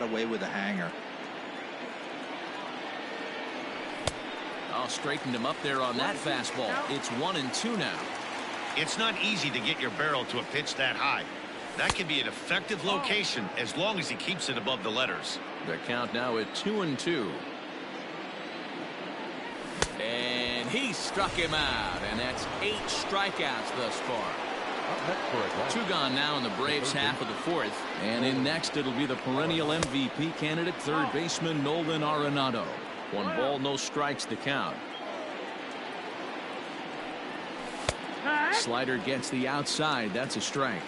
got away with a hanger. Oh, straightened him up there on that fastball. It's 1-2 now. It's not easy to get your barrel to a pitch that high. That can be an effective location as long as he keeps it above the letters. The count now at 2-2. And he struck him out, and that's 8 strikeouts thus far. Two gone now in the Braves' half of the fourth. And in next, it'll be the perennial MVP candidate, third baseman Nolan Arenado. 1 ball, no strikes the count. Slider gets the outside. That's a strike.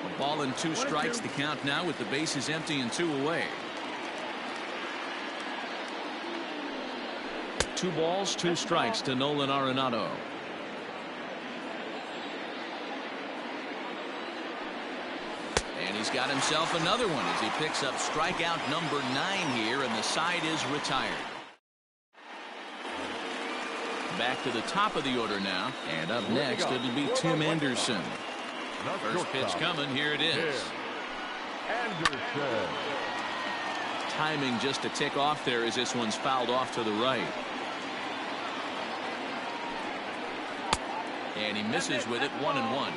A ball and 2 strikes the count now with the bases empty and 2 away. 2 balls, 2 strikes to Nolan Arenado. And he's got himself another one as he picks up strikeout number 9 here, and the side is retired. Back to the top of the order now, and up next it'll be Tim Anderson. First pitch coming, here it is. Anderson. Timing just a tick off there as this one's fouled off to the right. And he misses with it, 1-1.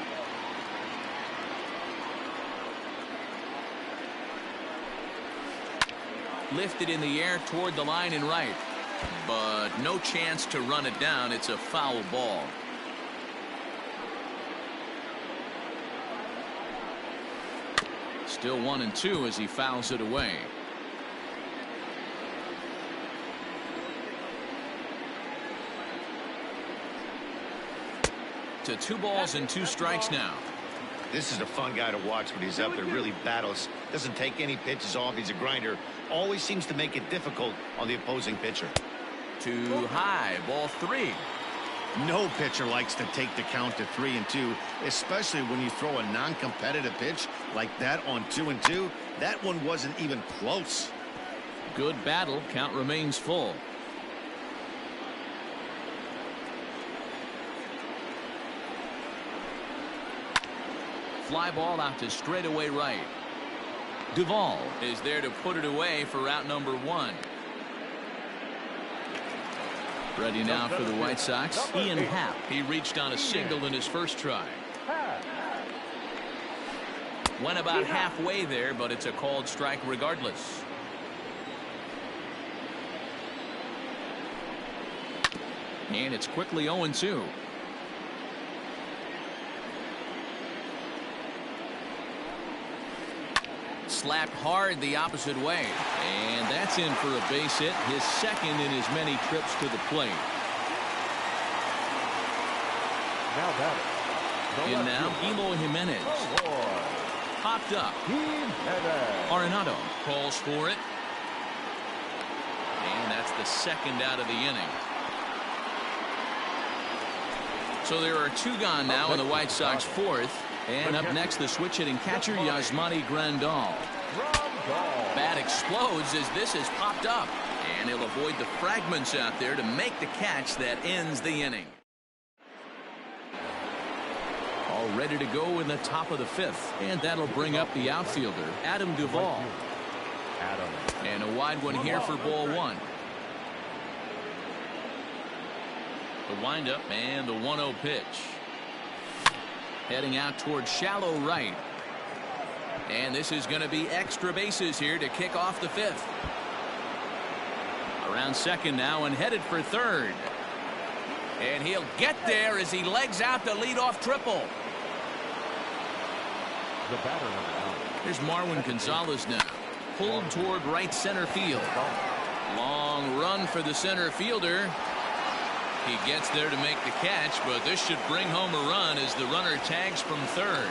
Lifted in the air toward the line and right, but no chance to run it down. It's a foul ball. Still 1-2 as he fouls it away. To 2 balls and 2 strikes now. This is a fun guy to watch when he's up there. Really battles. Doesn't take any pitches off. He's a grinder. Always seems to make it difficult on the opposing pitcher. Too high. Ball 3. No pitcher likes to take the count to 3-2, especially when you throw a non-competitive pitch like that on 2-2. That one wasn't even close. Good battle. Count remains full. Fly ball out to straightaway right. Duvall is there to put it away for route number 1. Ready now for the White Sox, Ian Happ. He reached on a single in his first try. Went about halfway there, but it's a called strike regardless. And it's quickly 0-2. Slapped hard the opposite way, and that's in for a base hit, his second in as many trips to the plate. In now, Eloy Jimenez. Popped up. Arenado calls for it, and that's the second out of the inning. So there are 2 gone now in the White Sox fourth. And up next, the switch-hitting catcher, Yasmani Grandal. Bat explodes as this is popped up. And he'll avoid the fragments out there to make the catch that ends the inning. All ready to go in the top of the 5th. And that'll bring up the outfielder, Adam Duvall. And a wide one here for ball 1. The windup and the 1-0 pitch. Heading out towards shallow right. And this is going to be extra bases here to kick off the 5th. Around second now and headed for third. And he'll get there as he legs out the leadoff triple. Here's Marwin Gonzalez now. Pulled toward right center field. Long run for the center fielder. He gets there to make the catch, but this should bring home a run as the runner tags from third.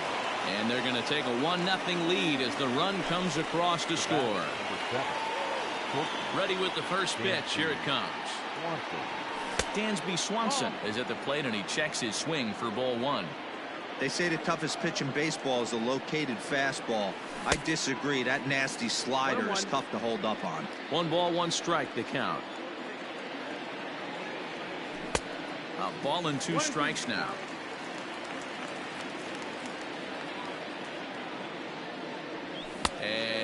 And they're going to take a 1-0 lead as the run comes across to score. Ready with the first pitch. Here it comes. Dansby Swanson is at the plate, and he checks his swing for ball 1. They say the toughest pitch in baseball is a located fastball. I disagree. That nasty slider is tough to hold up on. 1 ball, 1 strike, the count. A ball and 2 strikes now.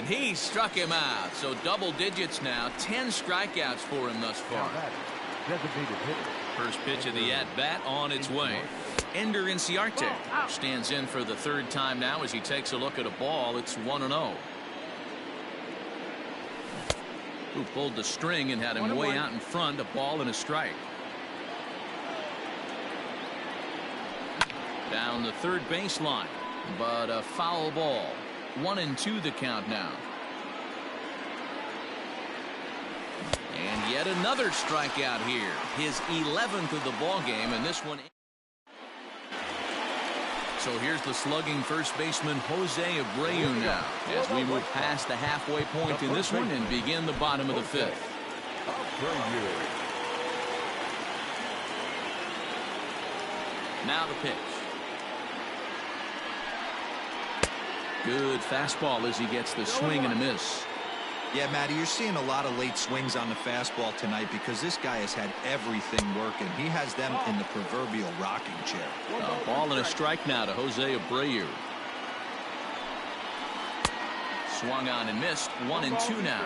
And he struck him out. So double digits now. 10 strikeouts for him thus far. First pitch of the at-bat on its way. Ender Inciarte stands in for the third time now as he takes a look at a ball. It's 1-0. Who pulled the string and had him way out in front. A ball and a strike. Down the third baseline, but a foul ball. 1-2 the count now. And yet another strikeout here. His 11th of the ball game, and this one. So here's the slugging first baseman Jose Abreu now as we move past the halfway point in this one and begin the bottom of the fifth. Now the pitch. Good fastball as he gets the swing and a miss. Yeah, Matty, you're seeing a lot of late swings on the fastball tonight because this guy has had everything working. He has them in the proverbial rocking chair. A ball and a strike now to Jose Abreu. Swung on and missed. 1-2 now.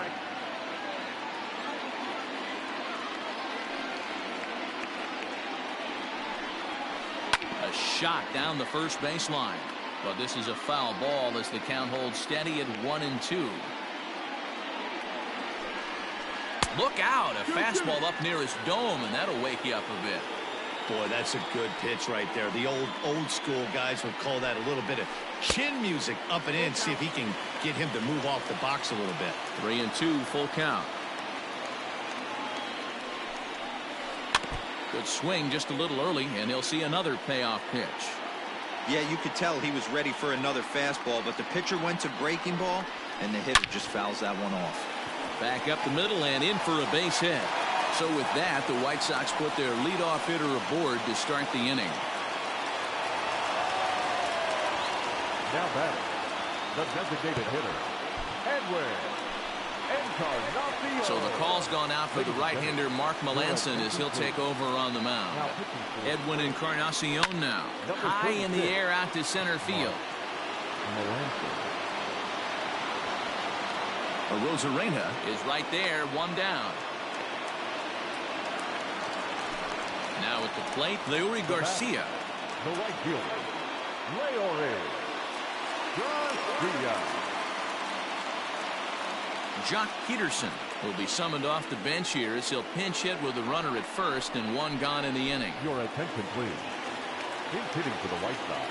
A shot down the first baseline. But this is a foul ball as the count holds steady at 1-2. Look out, a fastball up near his dome, and that'll wake you up a bit. Boy, that's a good pitch right there. The old school guys would call that a little bit of chin music up and in. See if he can get him to move off the box a little bit. 3-2, full count. Good swing just a little early, and he'll see another payoff pitch. Yeah, you could tell he was ready for another fastball, but the pitcher went to breaking ball, and the hitter just fouls that one off. Back up the middle and in for a base hit. So with that, the White Sox put their leadoff hitter aboard to start the inning. Now batting, the designated hitter, Edwin. So the call's gone out for the right-hander Mark Melanson as he'll take over on the mound. Edwin Encarnacion now. High in the air out to center field. Rosarena is right there, one down. Now at the plate, Leury Garcia. The right fielder, Leury Garcia. Jock Peterson will be summoned off the bench here as he'll pinch hit with a runner at first and one gone in the inning. Your attention, please. He's hitting for the White Sox,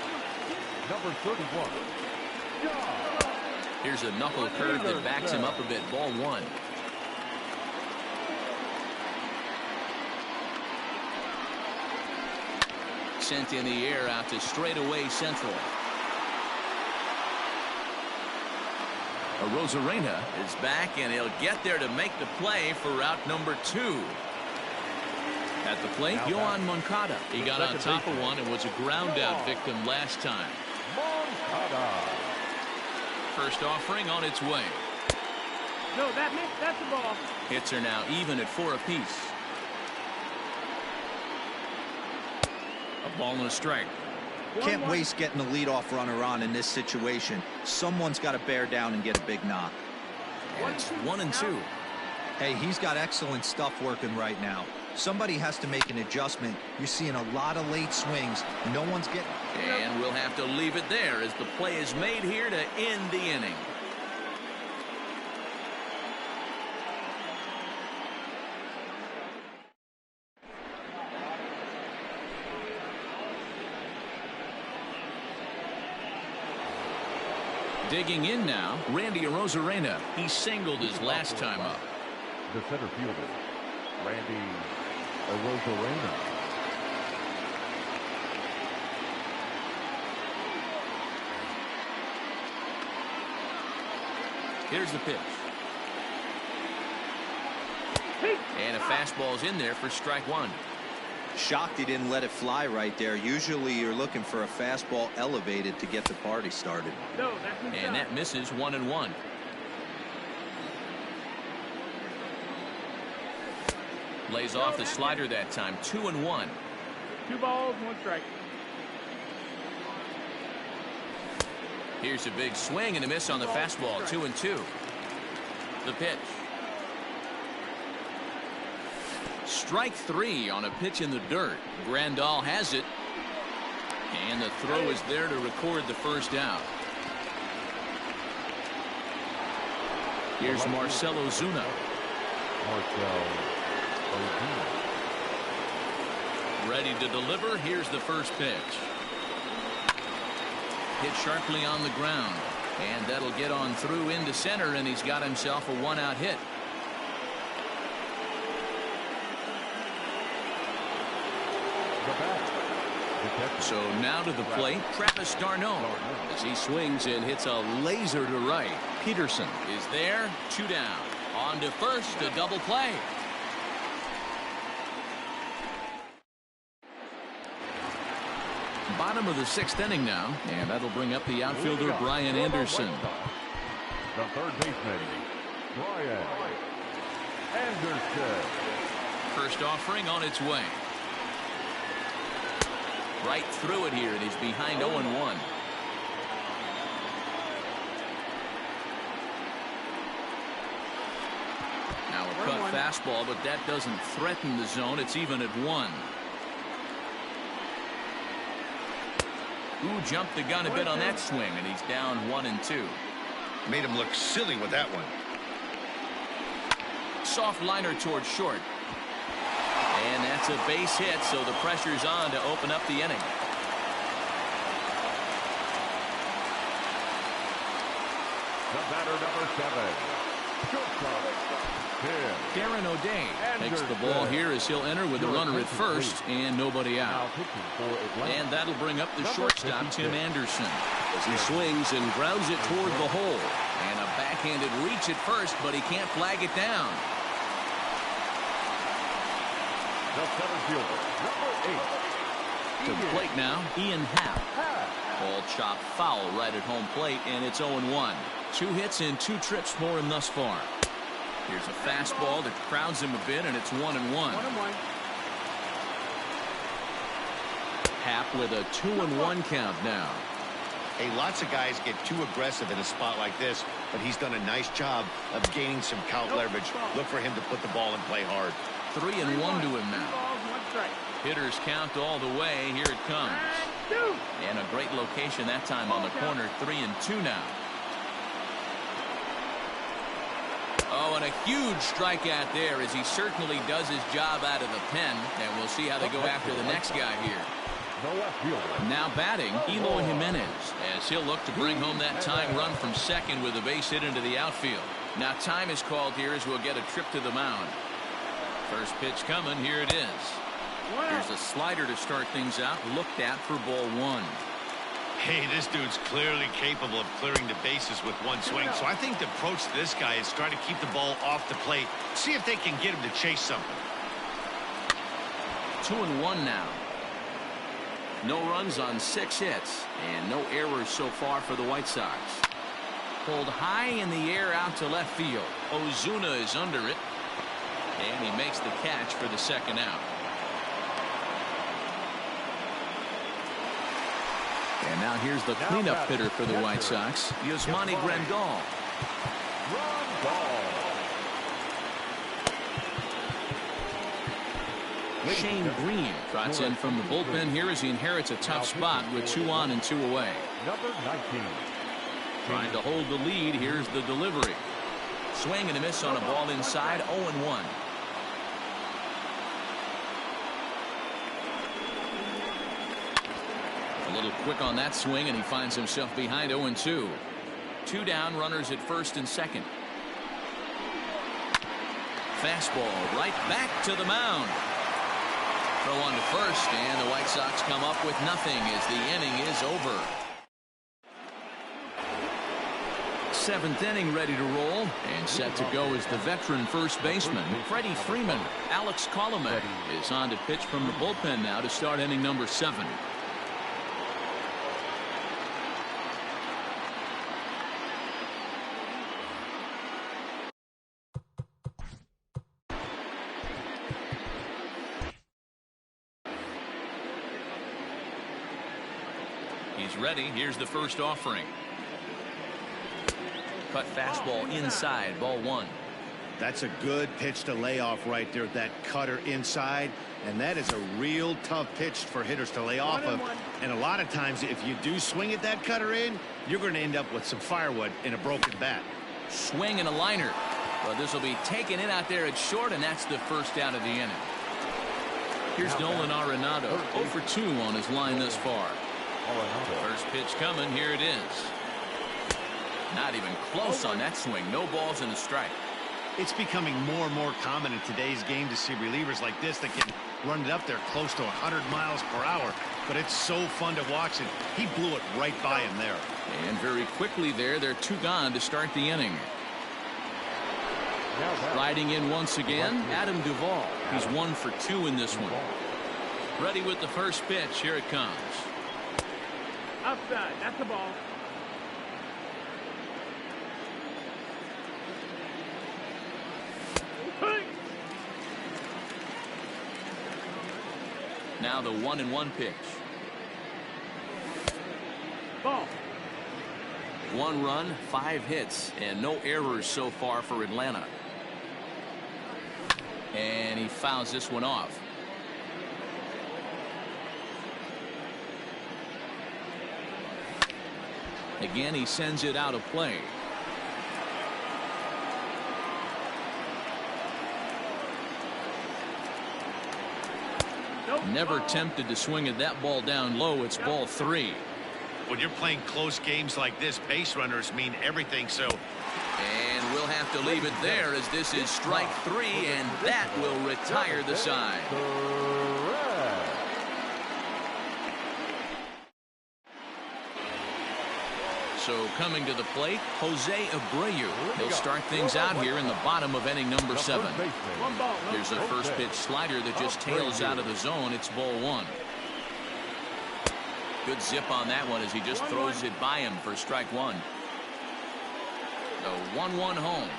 number 31. Here's a knuckle curve that backs him up a bit. Ball one. Sent in the air out to straightaway central. Rosarena is back, and he'll get there to make the play for route number 2. At the plate, Yohan Moncada. He got on top of one and was a ground out victim last time. First offering on its way. No, that's the ball. Hits are now even at 4 apiece. A ball and a strike. Can't waste getting the leadoff runner on in this situation. Someone's got to bear down and get a big knock. It's 1-2. Hey, he's got excellent stuff working right now. Somebody has to make an adjustment. You're seeing a lot of late swings. No one's getting... And we'll have to leave it there as the play is made here to end the inning. Digging in now, Randy Arozarena. He singled his last time up. The center fielder, Randy Arozarena. Here's the pitch. And a fastball's in there for strike one. Shocked he didn't let it fly right there. Usually you're looking for a fastball elevated to get the party started. No, and that misses 1-1. Lays off the slider that time. 2-1. 2 balls, 1 strike. Here's a big swing and a miss on the fastball. 2-2. The pitch. Strike 3 on a pitch in the dirt. Grandal has it. And the throw is there to record the first out. Here's Marcell Ozuna. Ready to deliver. Here's the first pitch. Hit sharply on the ground. And that'll get on through into center, and he's got himself a one-out hit. So now to the plate, Travis d'Arnaud, as he swings and hits a laser to right. Peterson is there, 2 down. On to first, a double play. Bottom of the 6th inning now, and that'll bring up the outfielder Brian Anderson. The third baseman, Brian Anderson. First offering on its way. Right through it here, and he's behind 0-1. Now a cut fastball, but that doesn't threaten the zone. It's even at 1. Ooh, jumped the gun a bit on that swing, and he's down 1-2. Made him look silly with that one. Soft liner towards short. And that's a base hit, so the pressure's on to open up the inning. The batter, number 7. Darren O'Day takes the ball here as he'll enter with a runner at first and nobody out. And that'll bring up the shortstop, Tim Anderson, as he swings and grounds it toward the hole. And a backhanded reach at first, but he can't flag it down. The center fielder, number 8. To the plate now, Ian Happ. Ball chopped foul right at home plate, and it's 0-1. 2 hits and 2 trips for him thus far. Here's a fastball that crowds him a bit, and it's 1-1. Happ with a 2-1 count now. Hey, lots of guys get too aggressive in a spot like this, but he's done a nice job of gaining some count leverage. Look for him to put the ball in play hard. 3-1 to him now. Hitters count all the way. Here it comes. And a great location that time on the corner. 3-2 now. Oh, and a huge strikeout there as he certainly does his job out of the pen. And we'll see how they go after the next guy here. Now batting, Eloy Jimenez, as he'll look to bring home that tying run from second with a base hit into the outfield. Now time is called here as we'll get a trip to the mound. First pitch coming. Here it is. Here's a slider to start things out. Looked at for ball 1. Hey, this dude's clearly capable of clearing the bases with one swing. So I think the approach to this guy is try to keep the ball off the plate. See if they can get him to chase something. 2-1 now. No runs on 6 hits and no errors so far for the White Sox. Pulled high in the air out to left field. Ozuna is under it. And he makes the catch for the second out. And now here's the cleanup hitter for the White Sox, Yasmani Grandal. Shane Green trots in from the bullpen here as he inherits a tough spot with 2 on and 2 away. Number 19. Trying to hold the lead. Here's the delivery. Swing and a miss on a ball inside. 0-1. A little quick on that swing, and he finds himself behind 0-2. 2 down, runners at first and second. Fastball right back to the mound. Throw on to first, and the White Sox come up with nothing as the inning is over. 7th inning ready to roll, and set to go is the veteran first baseman, Freddie Freeman. Alex Colomé is on to pitch from the bullpen now to start inning number 7. He's ready. Here's the first offering. Cut fastball inside, ball one. That's a good pitch to lay off right there, that cutter inside. And that is a real tough pitch for hitters to lay off of. And a lot of times, if you do swing at that cutter in, you're going to end up with some firewood in a broken bat. Swing and a liner. But this will be taken in out there at short, and that's the first out of the inning. Here's Nolan Arenado, 0 for 2 on his line thus far. First pitch coming, here it is. Not even close on that swing. No balls and a strike. It's becoming more and more common in today's game to see relievers like this that can run it up there close to 100 miles per hour. But it's so fun to watch, and he blew it right by him there. And very quickly there, they're 2 gone to start the inning. Riding in once again, Adam Duvall. He's 1 for 2 in this one. Ready with the first pitch. Here it comes. Outside. That's the ball. Now the 1-1 pitch. Ball. 1 run, 5 hits, and no errors so far for Atlanta. And he fouls this one off. Again, he sends it out of play. Never tempted to swing at that ball down low. It's ball 3. When you're playing close games like this, base runners mean everything. So, and we'll have to leave it there as this is strike 3, and that will retire the side. So coming to the plate, Jose Abreu. He'll start things out here in the bottom of inning number 7. Here's a first pitch slider that just tails out of the zone. It's ball 1. Good zip on that one as he just throws it by him for strike 1. The 1-1 home.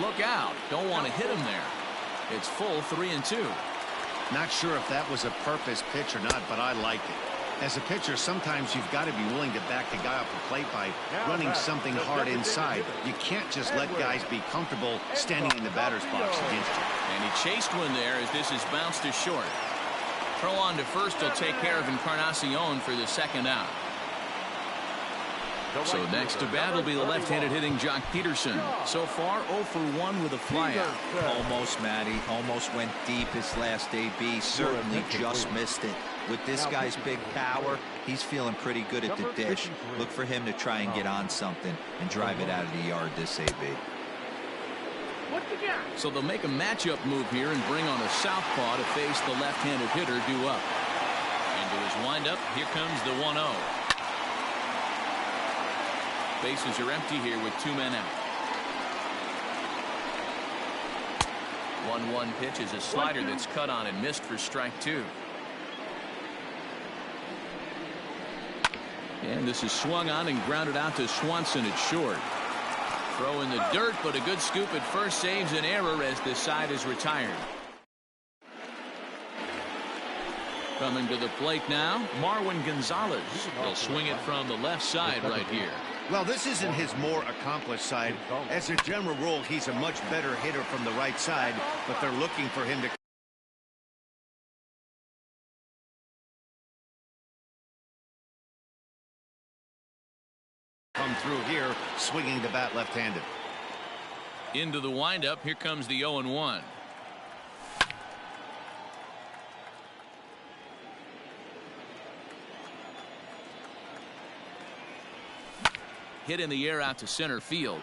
Look out. Don't want to hit him there. It's full 3-2. not sure if that was a purpose pitch or not, but I liked it. As a pitcher, sometimes you've got to be willing to back the guy off the plate by running something hard inside. You can't just let guys be comfortable standing in the batter's box against you. And he chased one there as this is bounced to short. Throw on to first will take care of Encarnacion for the second out. So next to bat will be the left-handed hitting Jock Peterson. So far 0 for 1 with a flyout. Almost, Matty. Almost went deep his last AB. Certainly just missed it. With this guy's big power, he's feeling pretty good at the dish. Look for him to try and get on something and drive it out of the yard this AB. So they'll make a matchup move here and bring on a southpaw to face the left-handed hitter due up. Into his windup, here comes the 1-0. Bases are empty here with 2 men out. 1-1 pitch is a slider that's cut on and missed for strike 2. And this is swung on and grounded out to Swanson at short. Throw in the dirt, but a good scoop at first saves an error as this side is retired. Coming to the plate now, Marwin Gonzalez. He'll swing it from the left side right here. Well, this isn't his more accomplished side. As a general rule, he's a much better hitter from the right side, but they're looking for him to come through here, swinging the bat left-handed. Into the windup, here comes the 0-1. Hit in the air out to center field.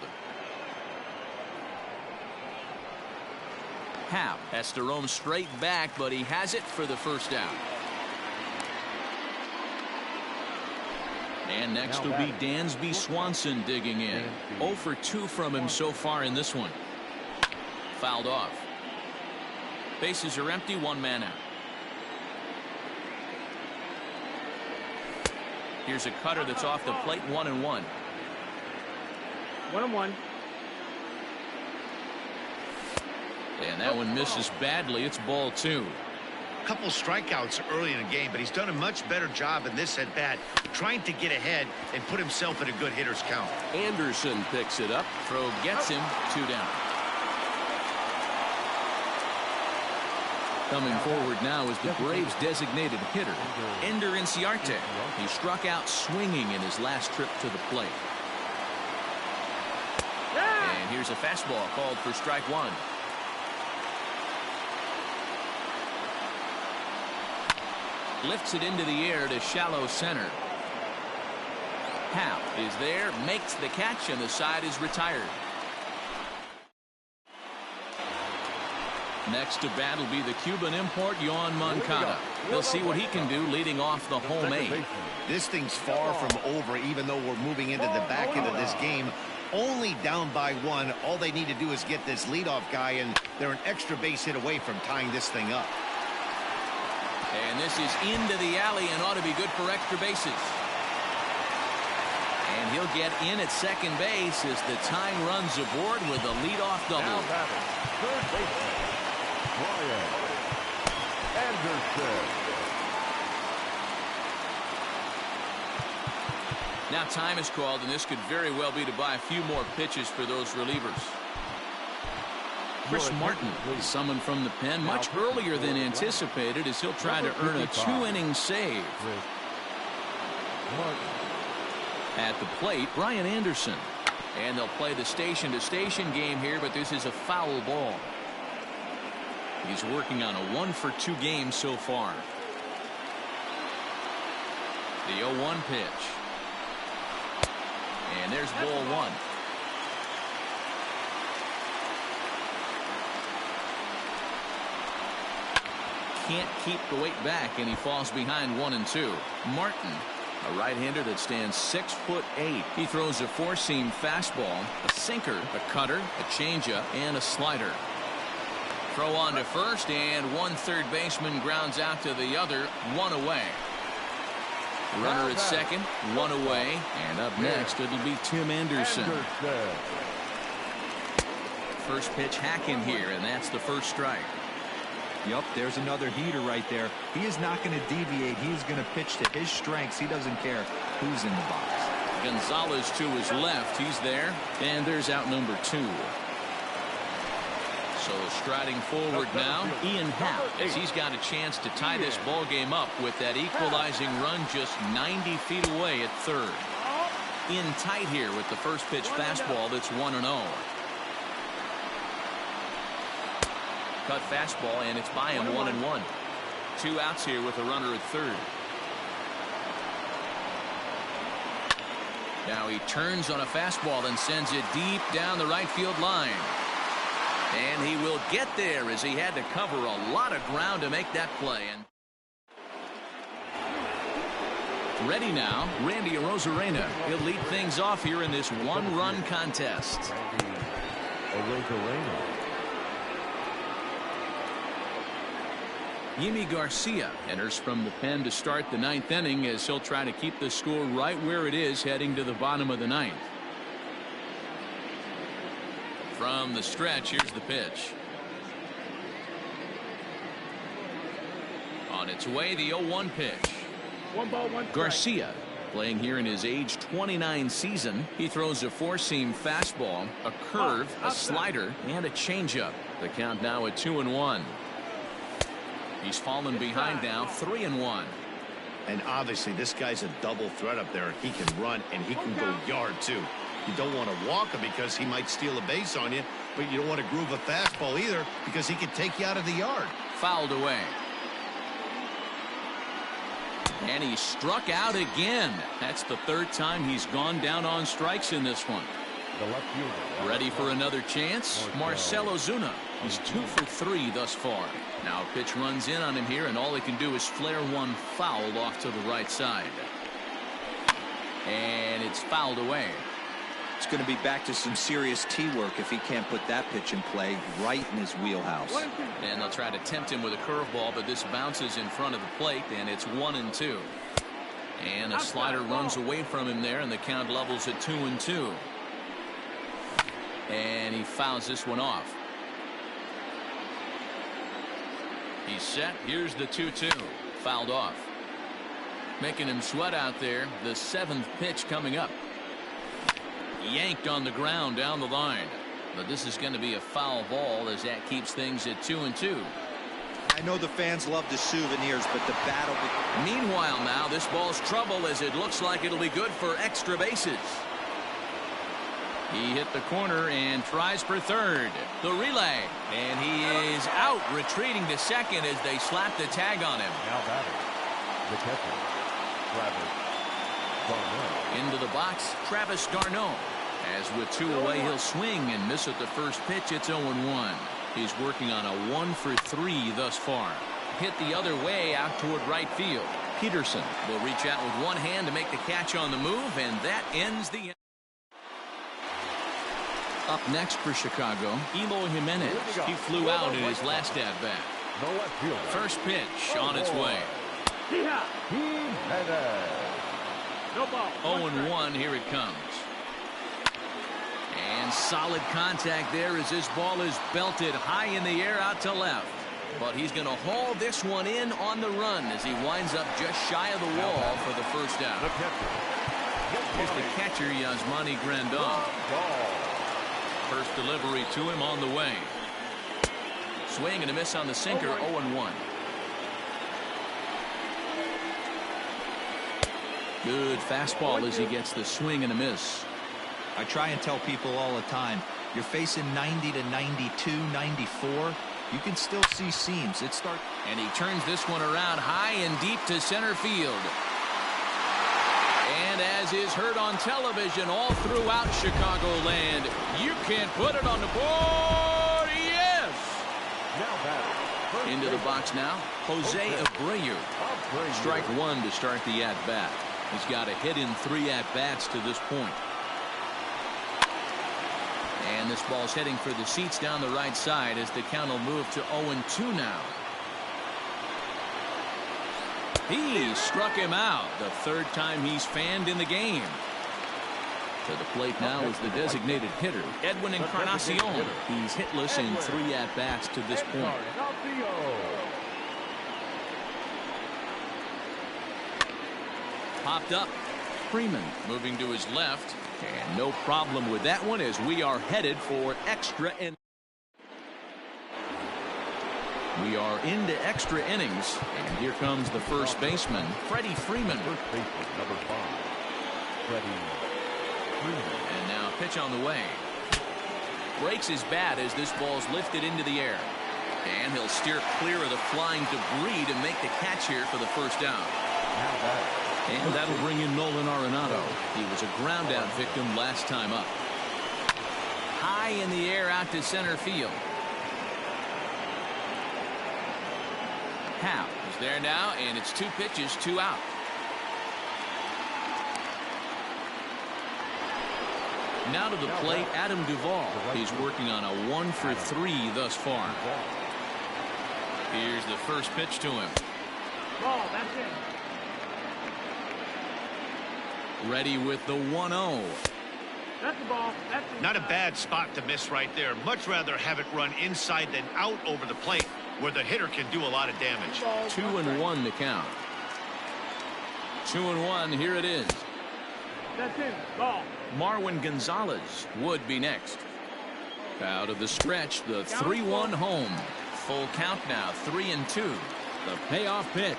Happ has to roam straight back, but he has it for the first out. And next will be Dansby Swanson digging in. 0 for 2 from him so far in this one. Fouled off. Bases are empty, 1 man out. Here's a cutter that's off the plate, 1-1. 1-1. And that one misses badly. It's ball 2. Couple strikeouts early in the game, but he's done a much better job in this at bat, trying to get ahead and put himself in a good hitter's count. Anderson picks it up. Throw gets him. 2 down. Coming forward now is the Braves' designated hitter, Ender Inciarte. He struck out swinging in his last trip to the plate. And here's a fastball called for strike 1. Lifts it into the air to shallow center. Hal is there, makes the catch, and the side is retired. Next to bat will be the Cuban import, Yoan Moncada. They'll see what he can do leading off the home 8. This thing's far from over, even though we're moving into the back end of this game. Only down by 1. All they need to do is get this leadoff guy, and they're an extra base hit away from tying this thing up. And this is into the alley and ought to be good for extra bases. And he'll get in at second base as the tying runs aboard with a leadoff double. Now batting, third baseman, Brian Anderson. Now time is called, and this could very well be to buy a few more pitches for those relievers. Chris Martin summoned from the pen much earlier than anticipated as he'll try to earn a 2-inning save. At the plate, Brian Anderson. And they'll play the station-to-station game here, but this is a foul ball. He's working on a 1-for-2 game so far. The 0-1 pitch. And there's ball 1. Can't keep the weight back, and he falls behind 1-2. Martin, a right-hander that stands 6'8". He throws a 4-seam fastball, a sinker, a cutter, a changeup, and a slider. Throw on to first, and one third baseman grounds out to the other, 1 away. Runner at second, 1 away, and up next it'll be Tim Anderson. First pitch hack in here, and that's the first strike. Yup, there's another heater right there. He is not going to deviate. He's going to pitch to his strengths. He doesn't care who's in the box. Gonzalez to his left. He's there. And there's out number 2. So striding forward now, Ian Happ, as he's got a chance to tie this ball game up with that equalizing run just 90 feet away at third. In tight here with the first pitch fastball that's 1-0. Cut fastball, and it's by him 1-1. 2 outs here with a runner at third. Now he turns on a fastball and sends it deep down the right field line. And he will get there as he had to cover a lot of ground to make that play. And ready now, Randy Arozarena. He'll lead things off here in this 1-run contest. Yimi Garcia enters from the pen to start the 9th inning as he'll try to keep the score right where it is heading to the bottom of the 9th. From the stretch, here's the pitch. On its way, the 0-1 pitch. 1 ball, 1 strike. Garcia, playing here in his age 29 season, he throws a 4-seam fastball, a curve, a slider, and a changeup. The count now at 2-1. He's fallen behind now, 3-1. And obviously this guy's a double threat up there. He can run and he can go yard too. You don't want to walk him because he might steal a base on you, but you don't want to groove a fastball either because he can take you out of the yard. Fouled away. And he struck out again. That's the 3rd time he's gone down on strikes in this one. Ready for another chance? Marcell Ozuna. He's 2 for 3 thus far. Now a pitch runs in on him here, and all he can do is flare one foul off to the right side. And it's fouled away. It's going to be back to some serious tee work if he can't put that pitch in play right in his wheelhouse. And they'll try to tempt him with a curveball, but this bounces in front of the plate, and it's 1-2. And a slider runs away from him there, and the count levels at 2-2. And he fouls this one off. He's set. Here's the 2-2. Fouled off. Making him sweat out there. The 7th pitch coming up. Yanked on the ground down the line. But this is going to be a foul ball as that keeps things at 2-2. I know the fans love the souvenirs, but the battle... Meanwhile now, this ball's trouble as it looks like it'll be good for extra bases. He hit the corner and tries for third. The relay. And he is out, retreating to second as they slap the tag on him. Now batting, the catcher, Travis Darno. Into the box, Travis Darno. As with 2 away, he'll swing and miss at the first pitch. It's 0-1. He's working on a 1 for 3 thus far. Hit the other way out toward right field. Peterson will reach out with one hand to make the catch on the move, and that ends the... Up next for Chicago, Eloy Jimenez. He flew out in his last at-bat. First pitch on its way. No ball. 0-1, here it comes. And solid contact there as this ball is belted high in the air out to left. But he's going to haul this one in on the run as he winds up just shy of the wall for the first out. Here's the catcher, Yasmani Grandal. First delivery to him on the way. Swing and a miss on the sinker, 0-1. Good fastball as he gets the swing and a miss. I try and tell people all the time, you're facing 90 to 92, 94. You can still see seams. It starts. And he turns this one around high and deep to center field. And as is heard on television all throughout Chicagoland, you can't put it on the board. Yes! Into the box now, Jose Abreu. Strike 1 to start the at-bat. He's got a hit in 3 at-bats to this point. And this ball's heading for the seats down the right side as the count will move to 0-2 now. He struck him out. The 3rd time he's fanned in the game. To the plate now is the designated hitter, Edwin Encarnacion. He's hitless in 3 at-bats to this point. Popped up. Freeman moving to his left. And no problem with that one as we are headed for extra innings. We are into extra innings. And here comes the first baseman, Freddie Freeman. First baseman, number 5, Freddie Freeman. And now pitch on the way. Breaks his bat as this ball's lifted into the air. And he'll steer clear of the flying debris to make the catch here for the first down. Now batting. And that'll bring in Nolan Arenado. He was a ground out victim last time up. High in the air out to center field. Howe is there now, and it's 2 pitches, 2 out. Now to the plate, Adam Duvall. He's working on a 1 for 3 thus far. Here's the first pitch to him. Ball, that's it. Ready with the 1-0. That's the ball. That's it. Not a bad spot to miss right there. Much rather have it run inside than out over the plate, where the hitter can do a lot of damage. 2-1 to count. 2-1, here it is. That's it. Ball. Marwin Gonzalez would be next. Out of the stretch, the 3-1 home. Full count now, 3-2. The payoff pitch.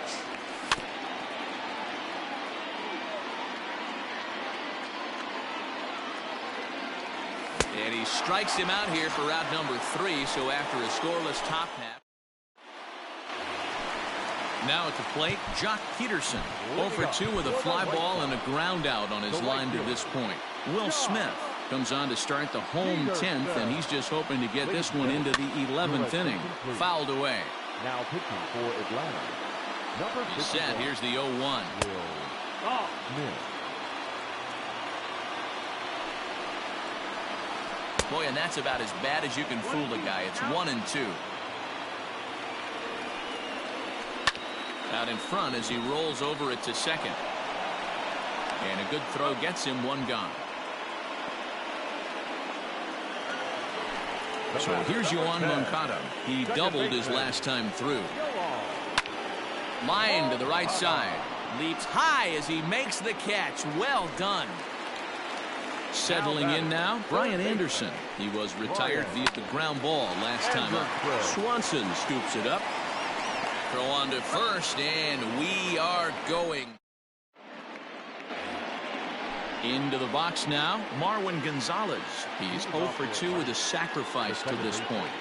And he strikes him out here for route number 3. So after a scoreless top half. Now at the plate, Jock Peterson. 0 for 2 with a fly ball and a ground out on his line to this point. Will Smith comes on to start the home 10th, and he's just hoping to get this one into the 11th inning. Fouled away. Now pitching for Atlanta. He's set. Here's the 0-1. Ball. Boy, and that's about as bad as you can fool a guy. It's 1-2. Out in front as he rolls over it to second. And a good throw gets him 1 gone. So here's Yoan Moncada. He doubled his last time through. Line to the right side. Leaps high as he makes the catch. Well done. Settling in now, Brian Anderson. He was retired via the ground ball last time up. Swanson scoops it up. Throw on to first, and we are going. Into the box now, Marwin Gonzalez. He's 0 for 2 with a sacrifice to this point.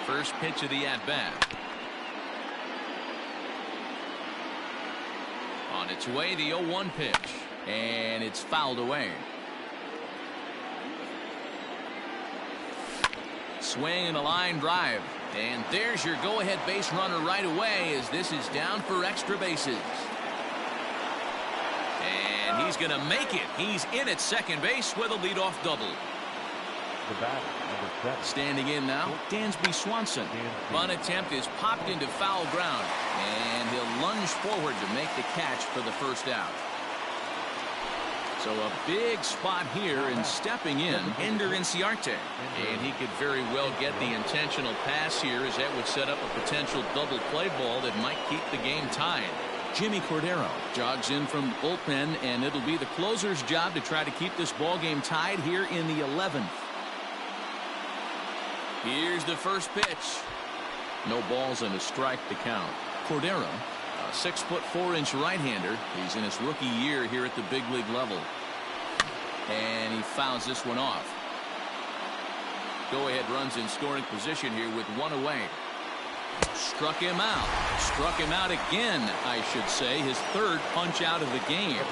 First pitch of the at-bat. On its way, the 0-1 pitch. And it's fouled away. Swing and a line drive. And there's your go-ahead base runner right away as this is down for extra bases. And he's going to make it. He's in at second base with a leadoff double. Standing in now, Dansby Swanson. Bunt attempt is popped into foul ground. And he'll lunge forward to make the catch for the first out. So a big spot here, and stepping in, Ender Inciarte. And he could very well get the intentional pass here, as that would set up a potential double play ball that might keep the game tied. Jimmy Cordero jogs in from the bullpen, and it'll be the closer's job to try to keep this ball game tied here in the 11th. Here's the first pitch. No balls and a strike to count. Cordero, a 6'4" right-hander. He's in his rookie year here at the big league level. And he fouls this one off. Go-ahead runs in scoring position here with one away. Struck him out. Struck him out again, I should say. His third punch out of the game.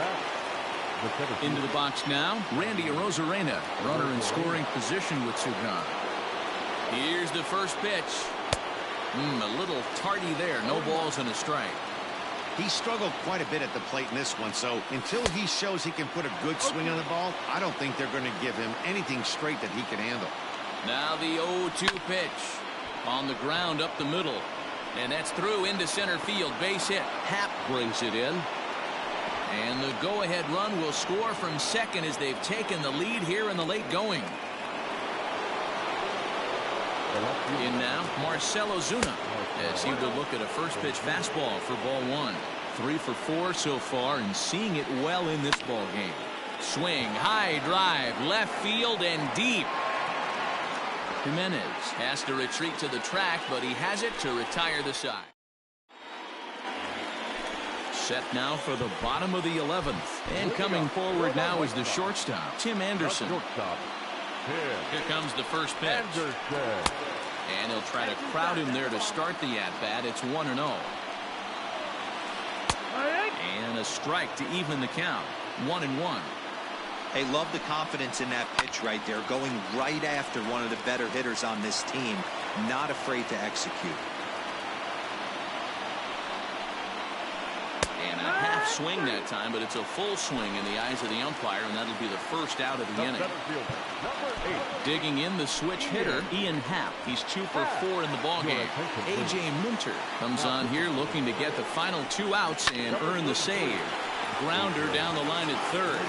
Into the box now, Randy Arozarena. Runner in scoring position with two gone. Here's the first pitch. A little tardy there. No balls and a strike. He struggled quite a bit at the plate in this one, so until he shows he can put a good swing on the ball, I don't think they're going to give him anything straight that he can handle. Now the 0-2 pitch. On the ground up the middle. And that's through into center field. Base hit. Happ brings it in. And the go-ahead run will score from second as they've taken the lead here in the late going. In now, Marcell Ozuna, as he will look at a first pitch fastball for ball one. 3 for 4 so far, and seeing it well in this ball game. Swing, high drive, left field and deep. Jimenez has to retreat to the track, but he has it to retire the side. Set now for the bottom of the 11th. And coming forward now is the shortstop, Tim Anderson. Here comes the first pitch. And he'll try to crowd him there to start the at-bat. It's 1-0. And a strike to even the count. 1-1. Hey, love the confidence in that pitch right there. Going right after one of the better hitters on this team. Not afraid to execute. And a half swing that time, but it's a full swing in the eyes of the umpire, and that'll be the first out of the inning. Digging in the switch hitter, Ian Happ. He's 2 for 4 in the ballgame. A.J. Minter comes on here looking to get the final 2 outs and earn the save. Grounder down the line at third.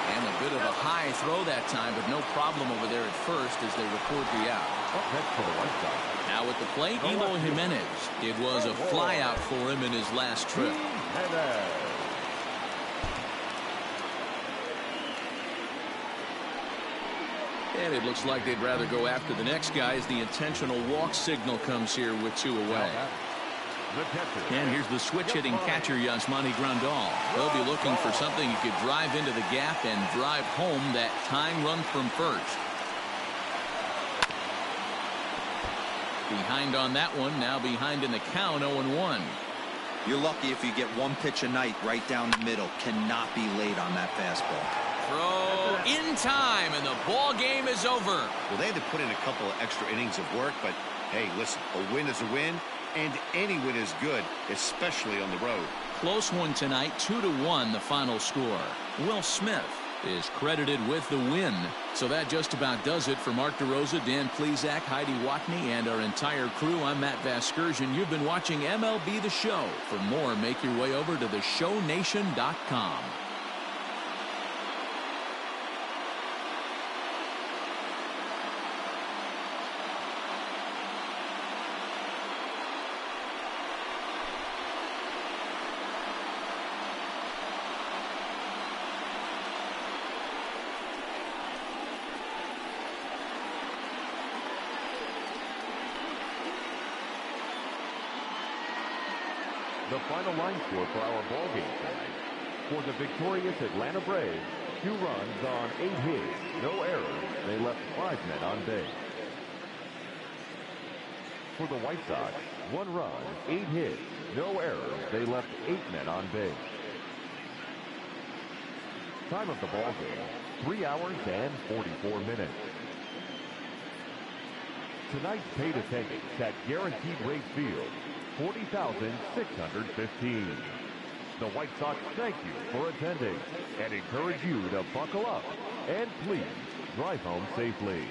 And a bit of a high throw that time, but no problem over there at first as they record the out. Now at the plate, Eloy Jimenez. It was a fly out for him in his last trip. And it looks like they'd rather go after the next guy as the intentional walk signal comes here with 2 away. And here's the switch-hitting catcher, Yasmani Grandal. They'll be looking for something he could drive into the gap and drive home that tying run from first. Behind on that one, now behind in the count, 0-1. You're lucky if you get one pitch a night right down the middle. Cannot be late on that fastball. Throw in time, and the ball game is over. Well, they had to put in a couple of extra innings of work, but hey, listen, a win is a win, and any win is good, especially on the road. Close one tonight, 2-1 the final score. Will Smith is credited with the win. So that just about does it for Mark DeRosa, Dan Plesac, Heidi Watney, and our entire crew. I'm Matt Vasgersian. You've been watching MLB The Show. For more, make your way over to theshownation.com. The final line score for our ball game tonight. For the victorious Atlanta Braves, 2 runs on 8 hits, no errors. They left 5 men on base. For the White Sox, 1 run, 8 hits, no errors. They left 8 men on base. Time of the ball game, 3 hours and 44 minutes. Tonight's paid attendance at Guaranteed Rate Field, 40,615. The White Sox thank you for attending and encourage you to buckle up and please drive home safely.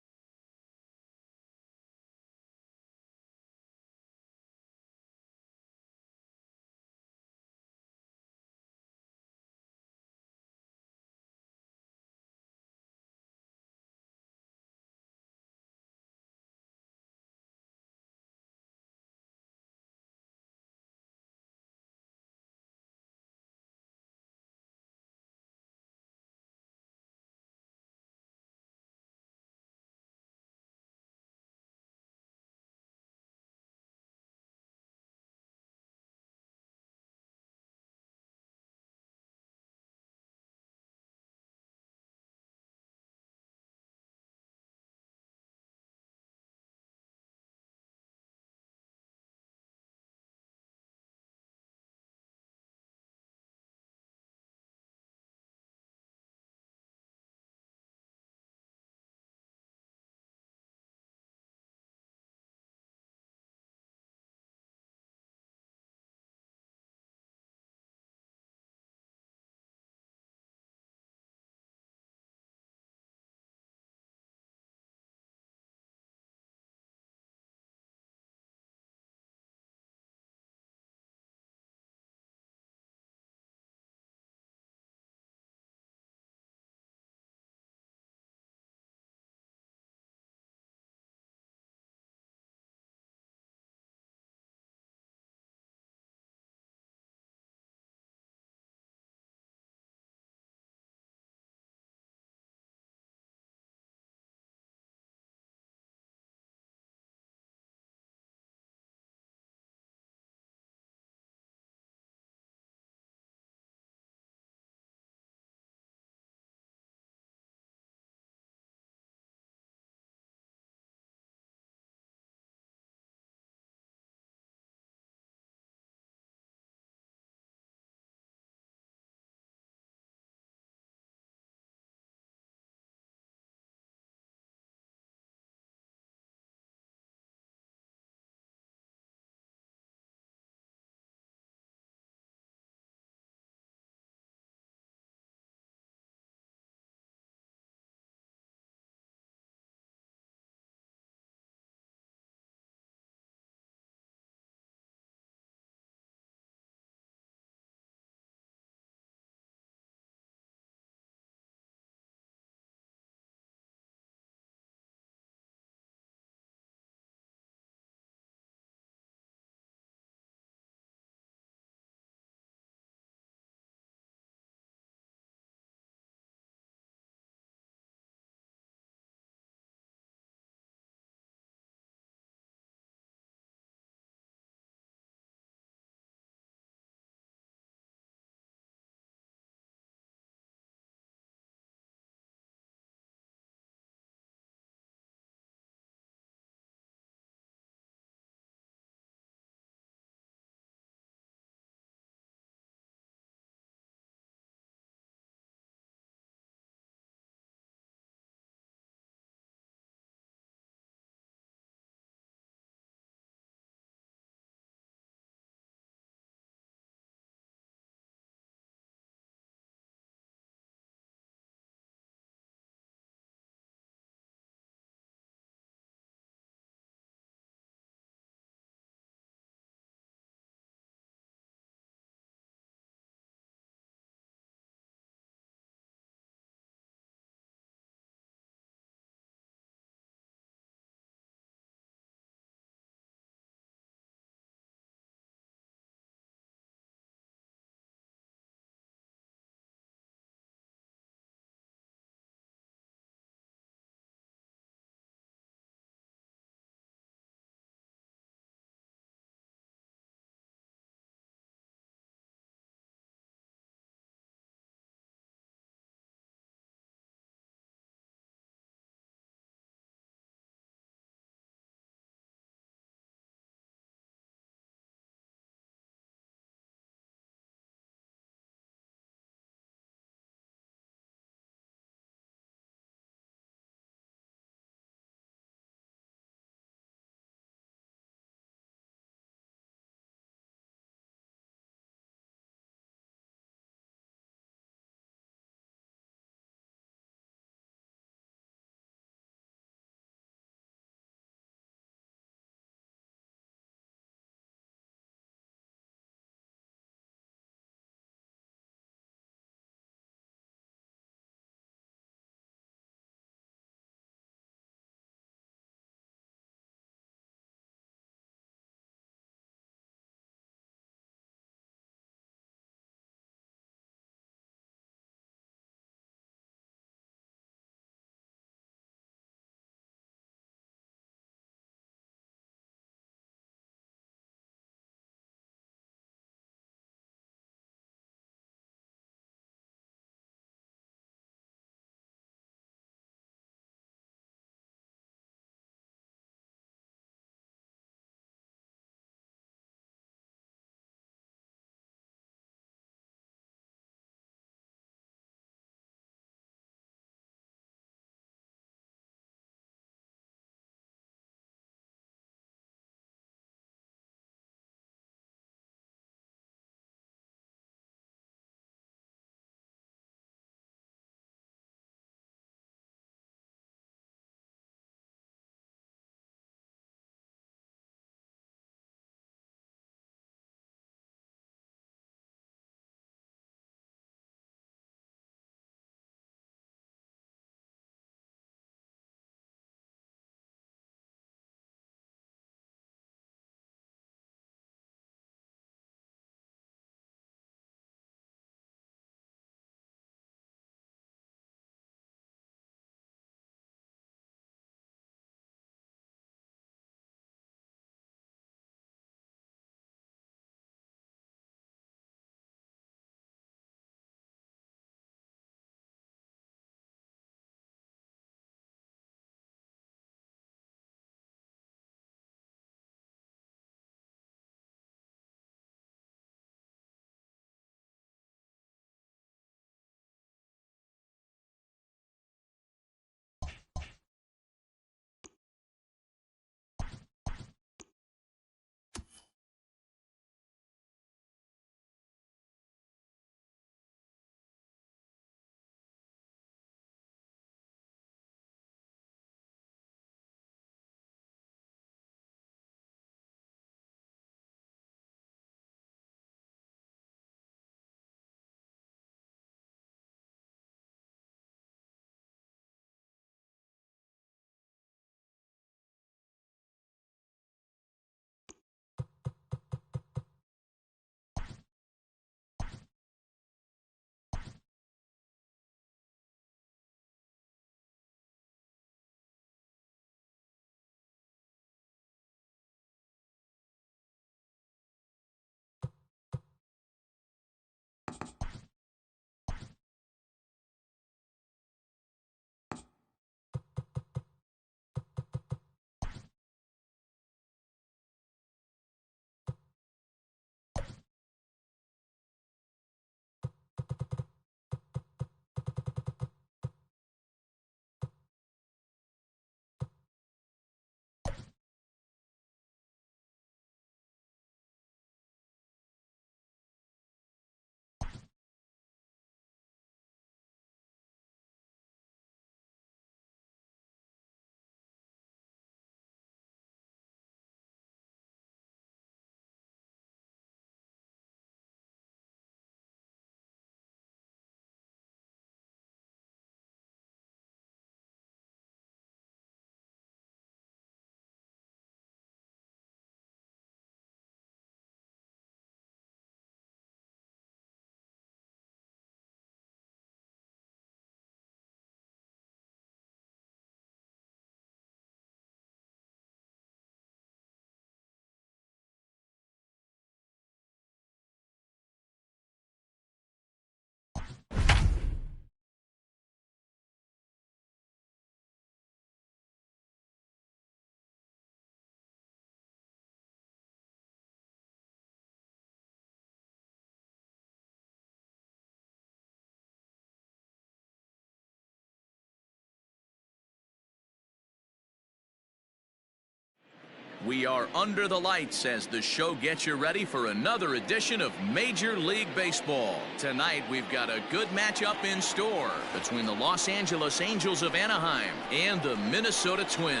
We are under the lights as the show gets you ready for another edition of Major League Baseball. Tonight, we've got a good matchup in store between the Los Angeles Angels of Anaheim and the Minnesota Twins.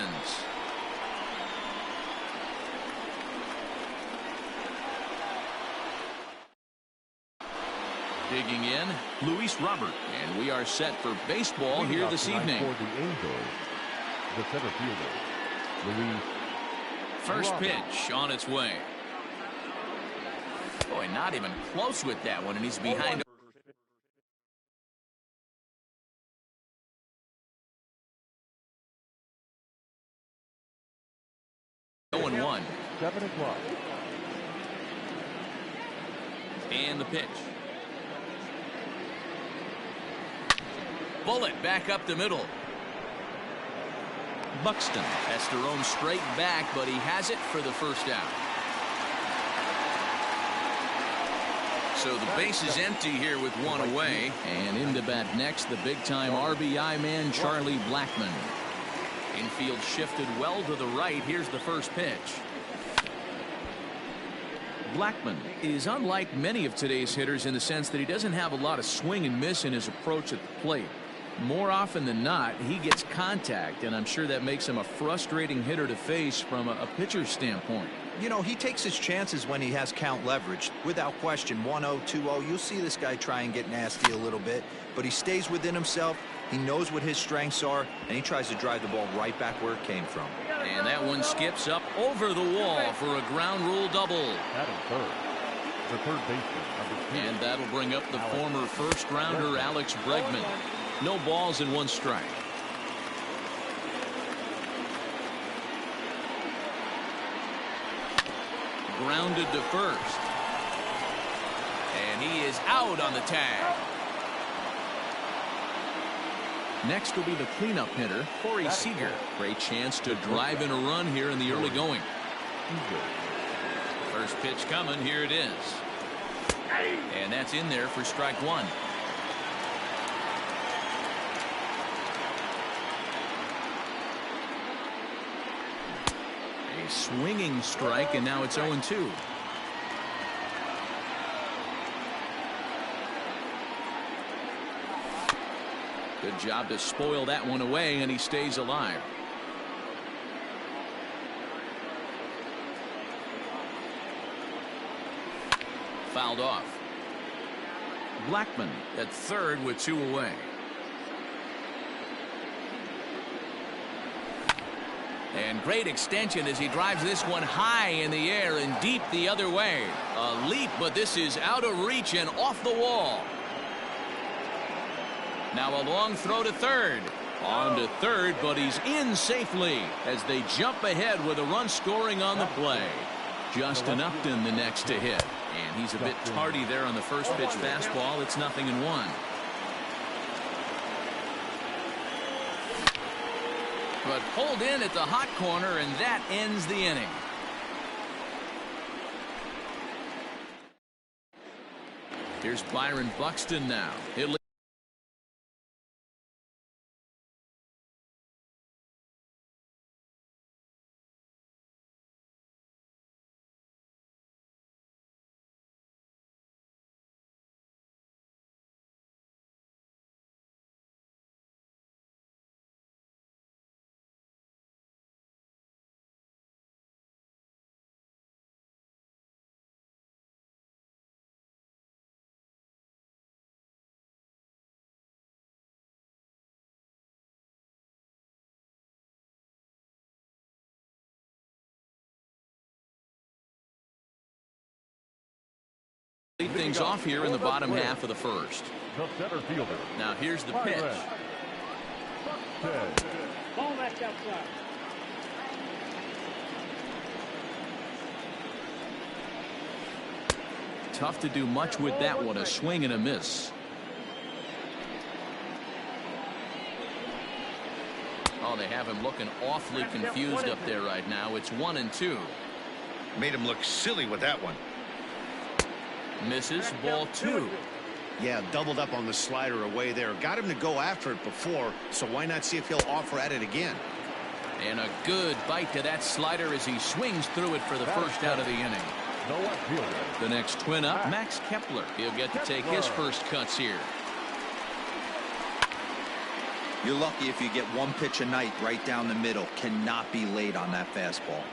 Digging in, Luis Robert. And we are set for baseball here this evening. For the Angels, the center fielder, Luis. First pitch on its way. Boy, not even close with that one, and he's behind. 0-1. 7 o'clock. And the pitch. Bullet back up the middle. Buxton has to roam straight back, but he has it for the first out. So the base is empty here with one away. And in to bat next, the big-time RBI man, Charlie Blackmon. Infield shifted well to the right. Here's the first pitch. Blackmon is unlike many of today's hitters in the sense that he doesn't have a lot of swing and miss in his approach at the plate. More often than not, he gets contact, and I'm sure that makes him a frustrating hitter to face from a pitcher's standpoint. You know, he takes his chances when he has count leverage. Without question, 1-0, 2-0, you'll see this guy try and get nasty a little bit, but he stays within himself. He knows what his strengths are, and he tries to drive the ball right back where it came from. And that one skips up over the wall for a ground rule double. Batting third, the third baseman. And that'll bring up the former first-rounder Alex Bregman. No balls and one strike. Grounded to first. And he is out on the tag. Next will be the cleanup hitter, Corey Seager. Great chance to drive in a run here in the early going. First pitch coming. Here it is. And that's in there for strike one. A swinging strike, and now it's 0-2. Good job to spoil that one away, and he stays alive. Fouled off. Blackmon at third with two away. And great extension as he drives this one high in the air and deep the other way. A leap, but this is out of reach and off the wall. Now a long throw to third. On to third, but he's in safely as they jump ahead with a run scoring on the play. Justin Upton the next to hit. And he's a bit tardy there on the first pitch fastball. It's 0-1. But pulled in at the hot corner, and that ends the inning. Here's Byron Buxton now. He'll lead things off here in the bottom half of the first. The center fielder. Now here's the pitch. Ball back outside. Tough to do much with that one. A swing and a miss. Oh, they have him looking awfully confused up there right now. It's 1-2. Made him look silly with that one. Misses. Ball two. Yeah, doubled up on the slider away there. Got him to go after it before, so why not see if he'll offer at it again? And a good bite to that slider as he swings through it for the first out of the inning. The next twin up, Max Kepler. He'll get to take his first cuts here. You're lucky if you get one pitch a night right down the middle. Cannot be late on that fastball.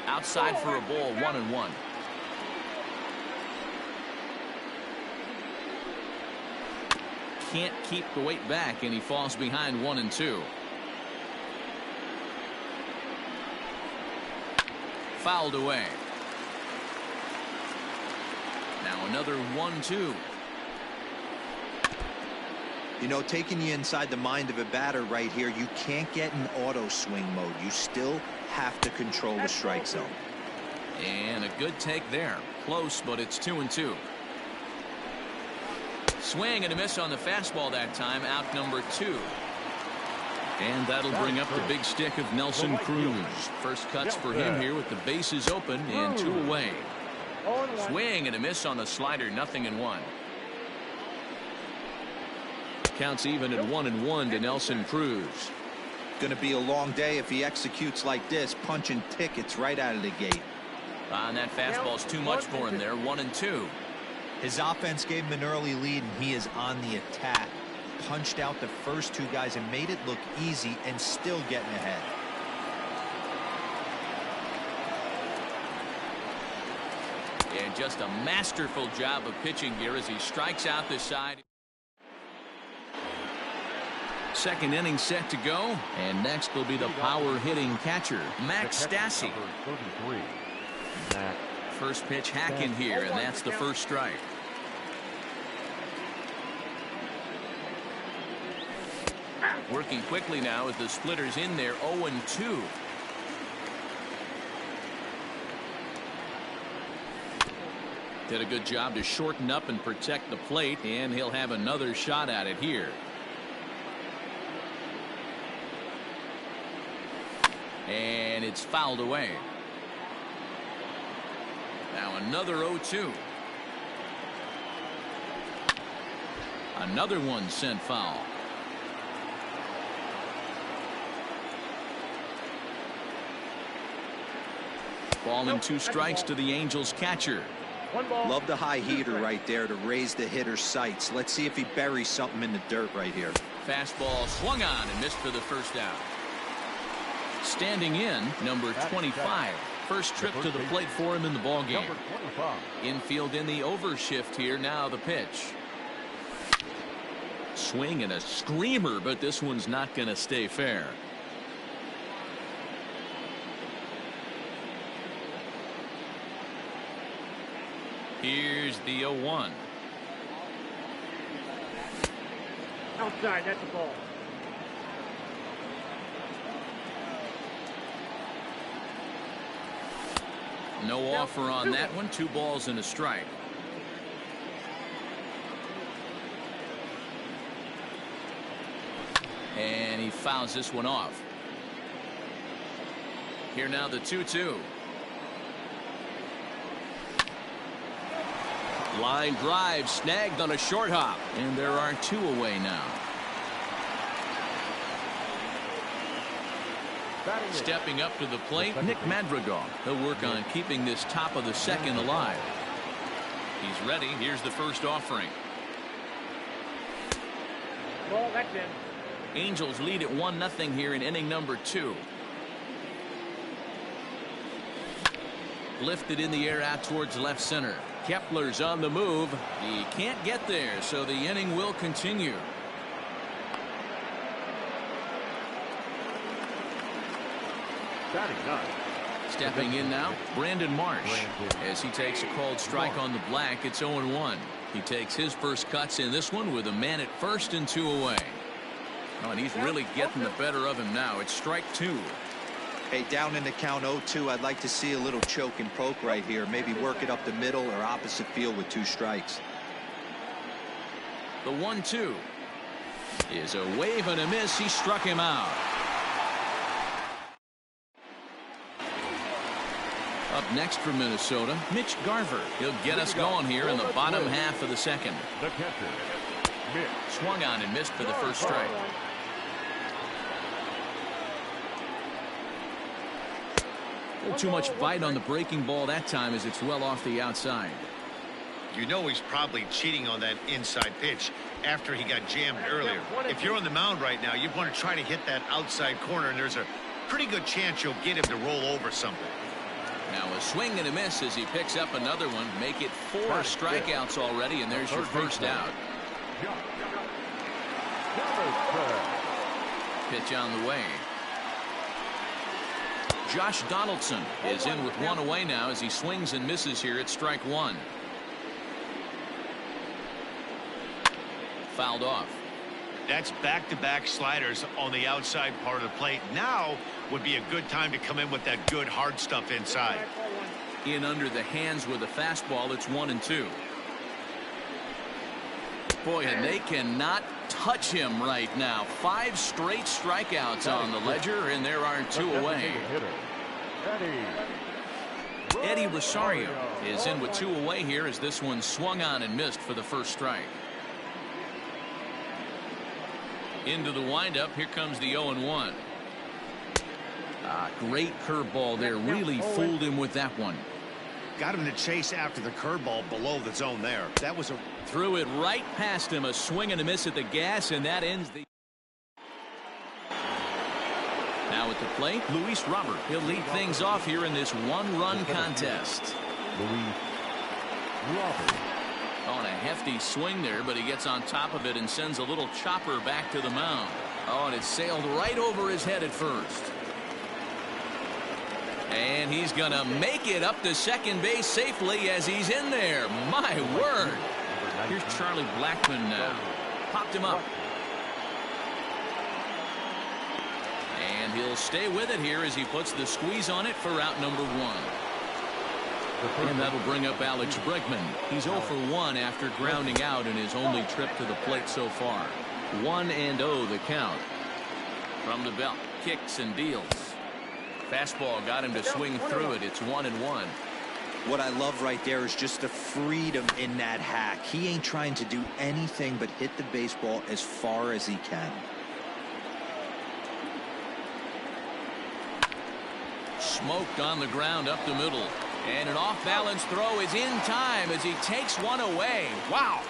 Outside for a ball, 1-1. Can't keep the weight back, and he falls behind 1-2. Fouled away. Now another 1-2. You know, taking you inside the mind of a batter right here, you can't get in auto swing mode. You still have to control the strike zone. And a good take there. Close, but it's 2-2. Swing and a miss on the fastball that time. Out number 2. And that'll bring up the big stick of Nelson Cruz. First cuts for him here with the bases open and 2 away. Swing and a miss on the slider. 0-1. Counts even at 1-1 to Nelson Cruz. Going to be a long day if he executes like this, punching tickets right out of the gate. And that fastball's too much for him there. 1-2. His offense gave him an early lead, and he is on the attack. Punched out the first 2 guys and made it look easy, and still getting ahead. And just a masterful job of pitching here as he strikes out the side. Second inning set to go, and next will be the power hitting catcher, Max Stassi. First pitch hack in here, and that's the first strike. Working quickly now as the splitter's in there. 0-2. Did a good job to shorten up and protect the plate, and he'll have another shot at it here. And it's fouled away. Now another 0-2. Another one sent foul. Ball and 2 strikes to the Angels catcher. Love the high heater right there to raise the hitter's sights. Let's see if he buries something in the dirt right here. Fastball swung on and missed for the first out. Standing in, number 25. First trip to the plate for him in the ballgame. Infield in the overshift here. Now the pitch. Swing and a screamer, but this one's not going to stay fair. Here's the 0-1. Outside, that's the ball. No offer on that one. 2 balls and a strike. And he fouls this one off. Here now the 2-2. Line drive snagged on a short hop, and there are 2 away now. Stepping up to the plate, Nick Madrigal. He'll work on keeping this top of the second alive. He's ready. Here's the first offering. Ball, that's in. Angels lead at 1-0 here in inning number 2. Lifted in the air out towards left center. Kepler's on the move. He can't get there, so the inning will continue. Stepping in now, Brandon Marsh. As he takes a called strike on the black, it's 0-1. He takes his first cuts in this one with a man at first and 2 away. Oh, and he's really getting the better of him now. It's strike 2. Hey, down in the count 0-2, I'd like to see a little choke and poke right here. Maybe work it up the middle or opposite field with 2 strikes. The 1-2 is a wave and a miss. He struck him out. Up next for Minnesota, Mitch Garver. He'll get us going here in the bottom half of the second. The catcher, Swung on and missed for the first strike. A little too much bite on the breaking ball that time as it's well off the outside. You know he's probably cheating on that inside pitch after he got jammed earlier. If you're on the mound right now, you want to try to hit that outside corner, and there's a pretty good chance you'll get him to roll over something. Now a swing and a miss as he picks up another one. Make it 4 strikeouts already, and there's your first out. Pitch on the way. Josh Donaldson is in with 1 away now as he swings and misses here at strike 1. Fouled off. That's back-to-back sliders on the outside part of the plate. Now would be a good time to come in with that good hard stuff inside. In under the hands with a fastball. It's 1-2. Boy, and they cannot touch him right now. 5 straight strikeouts on the ledger, and there are 2 away. Eddie Rosario is in with 2 away here as this one swung on and missed for the first strike. Into the windup. Here comes the 0-1. Great curveball there. Really fooled him with that one. Got him to chase after the curveball below the zone there. That was a... Threw it right past him. A swing and a miss at the gas, and that ends the... Now at the plate, Luis Robert. He'll lead things off here in this 1-run contest. Luis Robert. On a hefty swing there, but he gets on top of it and sends a little chopper back to the mound. Oh, and it sailed right over his head at first. And he's going to make it up to second base safely as he's in there. My word. Here's Charlie Blackmon now. Popped him up. And he'll stay with it here as he puts the squeeze on it for out number 1. And that'll bring up Alex Bregman. He's 0 for 1 after grounding out in his only trip to the plate so far. 1-0 the count. From the belt, kicks and deals. Fastball got him to swing through it. It's 1-1. What I love right there is just the freedom in that hack. He ain't trying to do anything but hit the baseball as far as he can. Smoked on the ground up the middle. And an off-balance throw is in time as he takes one away. Wow.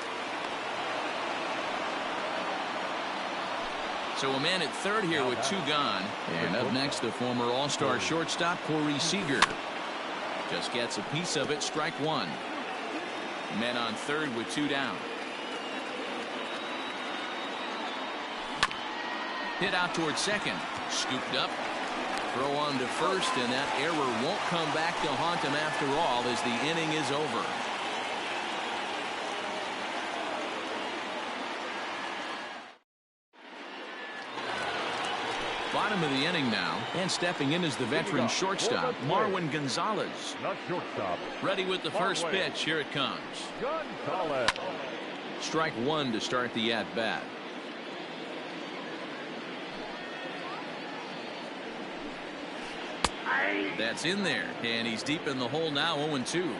So a man at third here with 2 gone. And up next, the former All-Star shortstop, Corey Seager. Just gets a piece of it, strike 1. Men on third with 2 down. Hit out towards second. Scooped up. Throw on to first, and that error won't come back to haunt him after all as the inning is over. Bottom of the inning now, and stepping in is the veteran shortstop, Marwin Gonzalez. Not shortstop. Ready with the first pitch. Here it comes. Gonzalez. Strike 1 to start the at-bat. That's in there, and he's deep in the hole now, 0-2.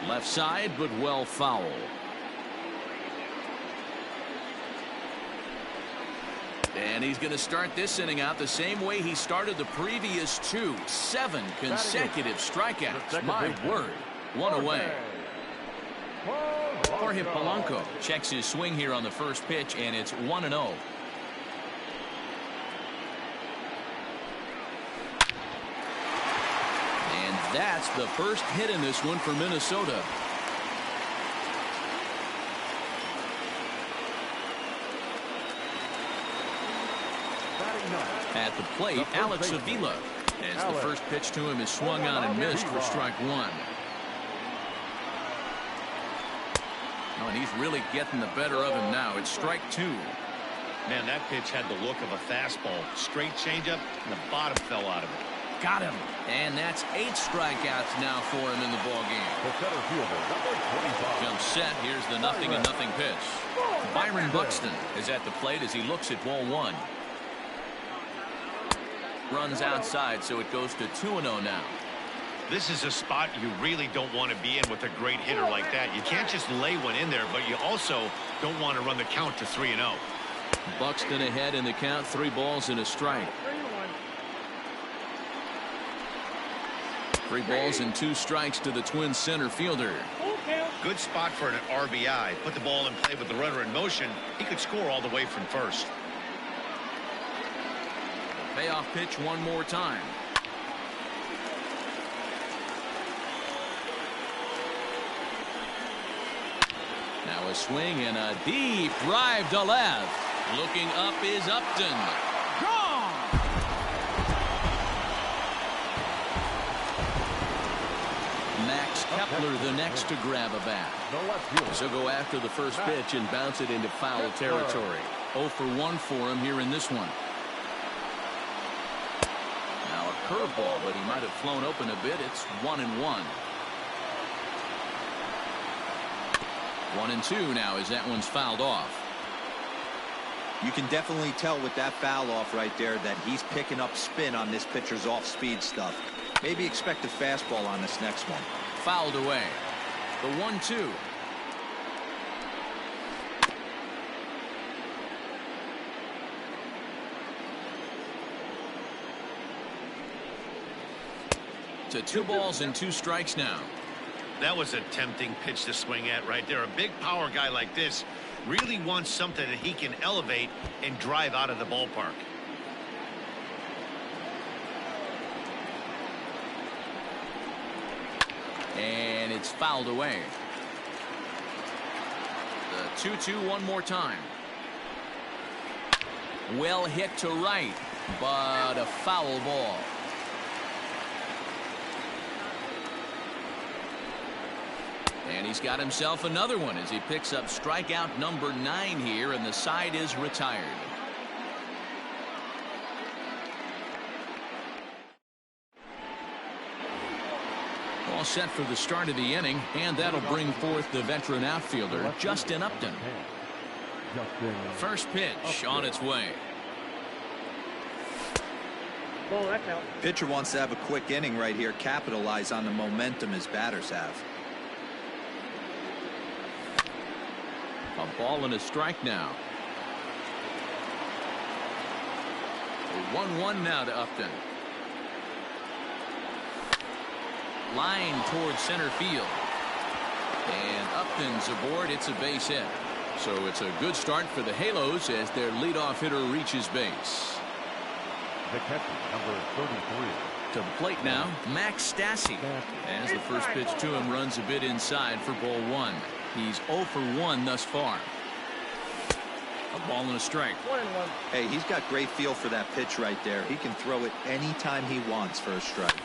Left side, but well foul. And he's going to start this inning out the same way he started the previous 2. 7 consecutive strikeouts. My word. 1 away. Jorge Polanco checks his swing here on the first pitch, and it's 1-0. That's the first hit in this one for Minnesota. At the plate, Alex Avila. As the first pitch to him is swung on and missed for strike 1. Oh, and he's really getting the better of him now. It's strike 2. Man, that pitch had the look of a fastball. Straight changeup, and the bottom fell out of it. Got him. And that's 8 strikeouts now for him in the ballgame. Jump set. Here's the 0-0 pitch. Byron Buxton is at the plate as he looks at ball 1. Runs outside, so it goes to 2-0 now. This is a spot you really don't want to be in with a great hitter like that. You can't just lay one in there, but you also don't want to run the count to 3-0. Buxton ahead in the count, 3 balls and a strike. 3 balls and 2 strikes to the Twins center fielder. Good spot for an RBI. Put the ball in play with the runner in motion. He could score all the way from first. Payoff pitch one more time. Now a swing and a deep drive to left. Looking up is Upton. Gone! Max Kepler the next to grab a bat. So go after the first pitch and bounce it into foul territory. 0 for 1 for him here in this one. Now a curveball, but he might have flown open a bit. It's 1-1. 1-2 now as that one's fouled off. You can definitely tell with that foul off right there that he's picking up spin on this pitcher's off-speed stuff. Maybe expect a fastball on this next one. Fouled away. The 1-2. To 2 balls and 2 strikes now. That was a tempting pitch to swing at right there. A big power guy like this really wants something that he can elevate and drive out of the ballpark. And it's fouled away. The 2-2 one more time. Well hit to right, but a foul ball. And he's got himself another one as he picks up strikeout number 9 here, and the side is retired. All set for the start of the inning, and that'll bring forth the veteran outfielder, Justin Upton. First pitch on its way. Oh, that's out. Pitcher wants to have a quick inning right here, capitalize on the momentum his batters have. A ball and a strike now. A 1-1 now to Upton. Line towards center field. And Upton's aboard. It's a base hit. So it's a good start for the Halos as their leadoff hitter reaches base. The catcher, number 33. To the plate now, Max Stassi. As the first pitch to him runs a bit inside for ball 1. He's 0 for 1 thus far. A ball and a strike. 1-1. Hey, he's got great feel for that pitch right there. He can throw it anytime he wants for a strike.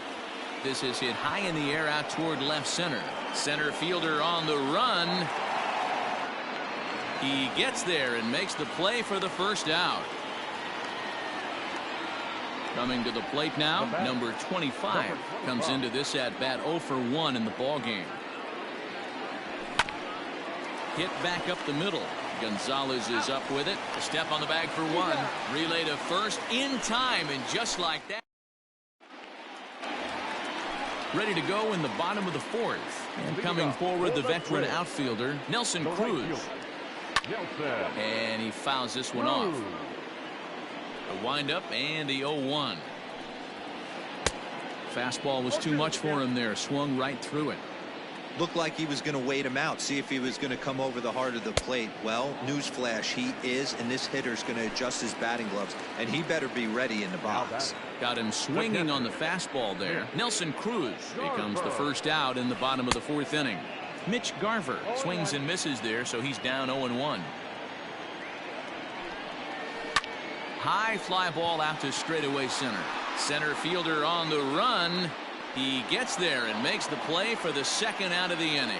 This is hit high in the air out toward left center. Center fielder on the run. He gets there and makes the play for the first out. Coming to the plate now, number 25 comes into this at bat 0 for 1 in the ball game. Hit back up the middle. Gonzalez is up with it. A step on the bag for 1. Relay to first in time, and just like that. Ready to go in the bottom of the 4th. And coming forward, the veteran outfielder, Nelson Cruz. And he fouls this one off. A windup and the 0-1. Fastball was too much for him there. Swung right through it. Looked like he was going to wait him out, see if he was going to come over the heart of the plate. Well, newsflash, he is, and this hitter's going to adjust his batting gloves, and he better be ready in the box. Got him swinging on the fastball there. Nelson Cruz becomes the first out in the bottom of the 4th inning. Mitch Garver swings and misses there, so he's down 0-1. High fly ball out to straightaway center. Center fielder on the run. He gets there and makes the play for the second out of the inning.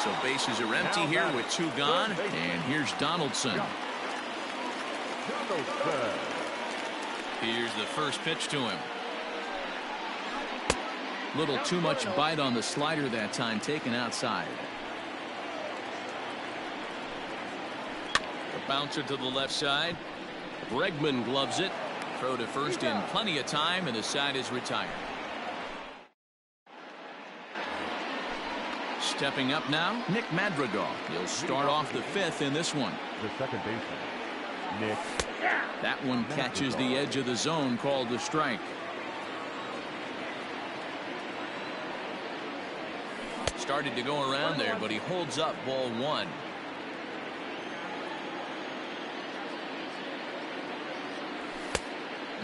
So bases are empty here with 2 gone. And here's Donaldson. Here's the first pitch to him. Little too much bite on the slider that time, taken outside. A bouncer to the left side. Bregman gloves it. Throw to first in plenty of time, and the side is retired. Stepping up now, Nick Madrigal. He'll start off the fifth in this one. The second baseman, Nick. That one catches the edge of the zone, called the strike. Started to go around there, but he holds up ball one.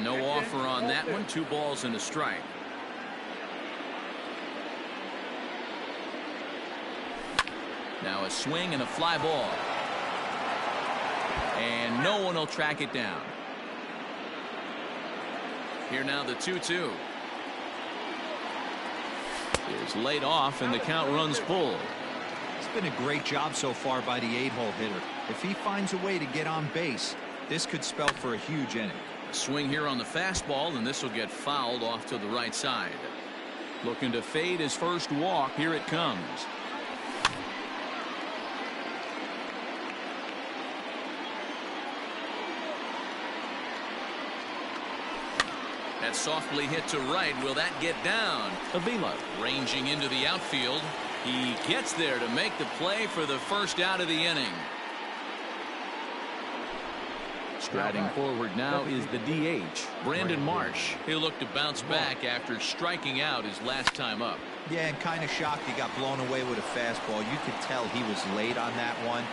No offer on that one. 2 balls and a strike. Now a swing and a fly ball. And no one will track it down. Here now the 2-2. Is laid off and the count runs full. It's been a great job so far by the 8-hole hitter. If he finds a way to get on base, this could spell for a huge inning. Swing here on the fastball, and this will get fouled off to the right side. Looking to fade his first walk. Here it comes. That softly hit to right. Will that get down? LABOYLA ranging into the outfield. He gets there to make the play for the first out of the inning. Striding forward now is the DH, Brandon Marsh. He'll look to bounce back after striking out his last time up. Yeah, and kind of shocked he got blown away with a fastball. You could tell he was late on that one.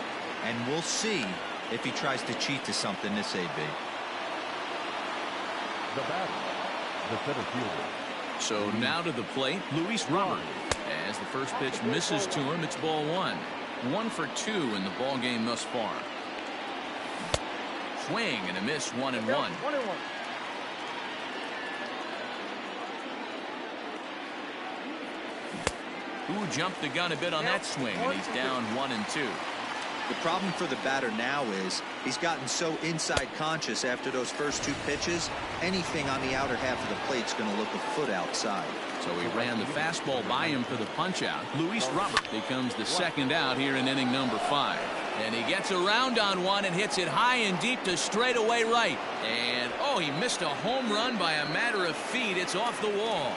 And we'll see if he tries to cheat to something this AB. The batter, the center fielder. So now to the plate, Luis Robert. As the first pitch misses to him, it's ball one. 1 for 2 in the ball game thus far. Swing and a miss, 1-1. Who jumped the gun a bit on that swing, and he's down 1-2. The problem for the batter now is he's gotten so inside conscious after those first 2 pitches. Anything on the outer half of the plate's going to look a foot outside. So he ran the fastball by him for the punch out. Luis Robert becomes the second out here in inning number 5. And he gets around on one and hits it high and deep to straightaway right. And oh, he missed a home run by a matter of feet. It's off the wall.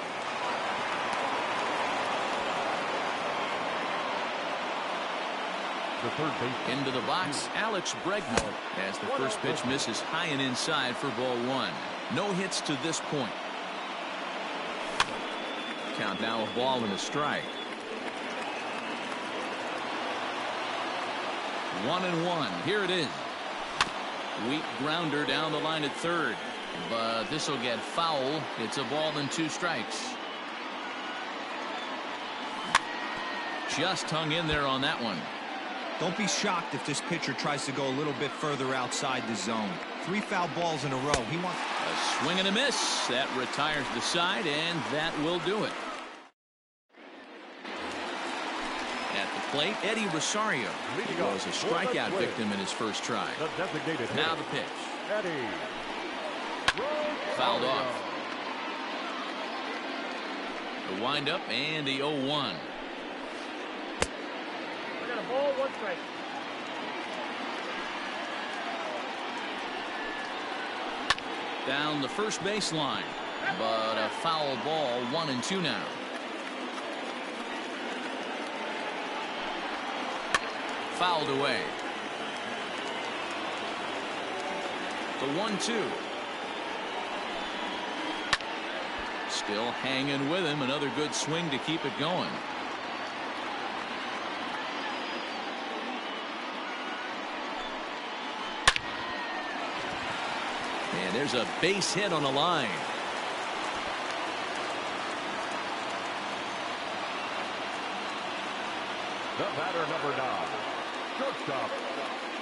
The third baseman. Into the box, Alex Bregman, as the first pitch misses high and inside for ball 1. No hits to this point. Count now a ball and a strike. 1-1. Here it is. Weak grounder down the line at third, but this will get foul. It's a ball and 2 strikes. Just hung in there on that one. Don't be shocked if this pitcher tries to go a little bit further outside the zone. 3 foul balls in a row. He wants a swing and a miss. That retires the side, and that will do it. At the plate, Eddie Rosario. He was a strikeout victim in his first try. Now the pitch. Eddie. Fouled off. The windup and the 0-1. I got a ball, 1 strike. Down the first baseline, but a foul ball. 1-2 now. Fouled away. The 1-2. Still hanging with him. Another good swing to keep it going. And there's a base hit on the line. The batter, number 9. Shortstop,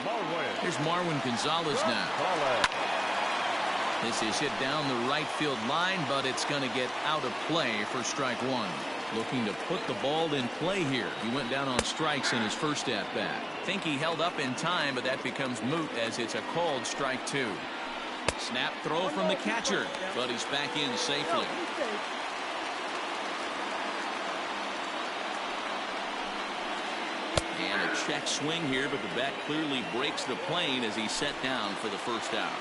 Marwin. Here's Marwin Gonzalez now. This is hit down the right field line, but it's going to get out of play for strike 1. Looking to put the ball in play here. He went down on strikes in his first at bat. Think he held up in time, but that becomes moot as it's a called strike 2. Snap throw from the catcher, but he's back in safely. And a check swing here, but the bat clearly breaks the plane as he's set down for the first out.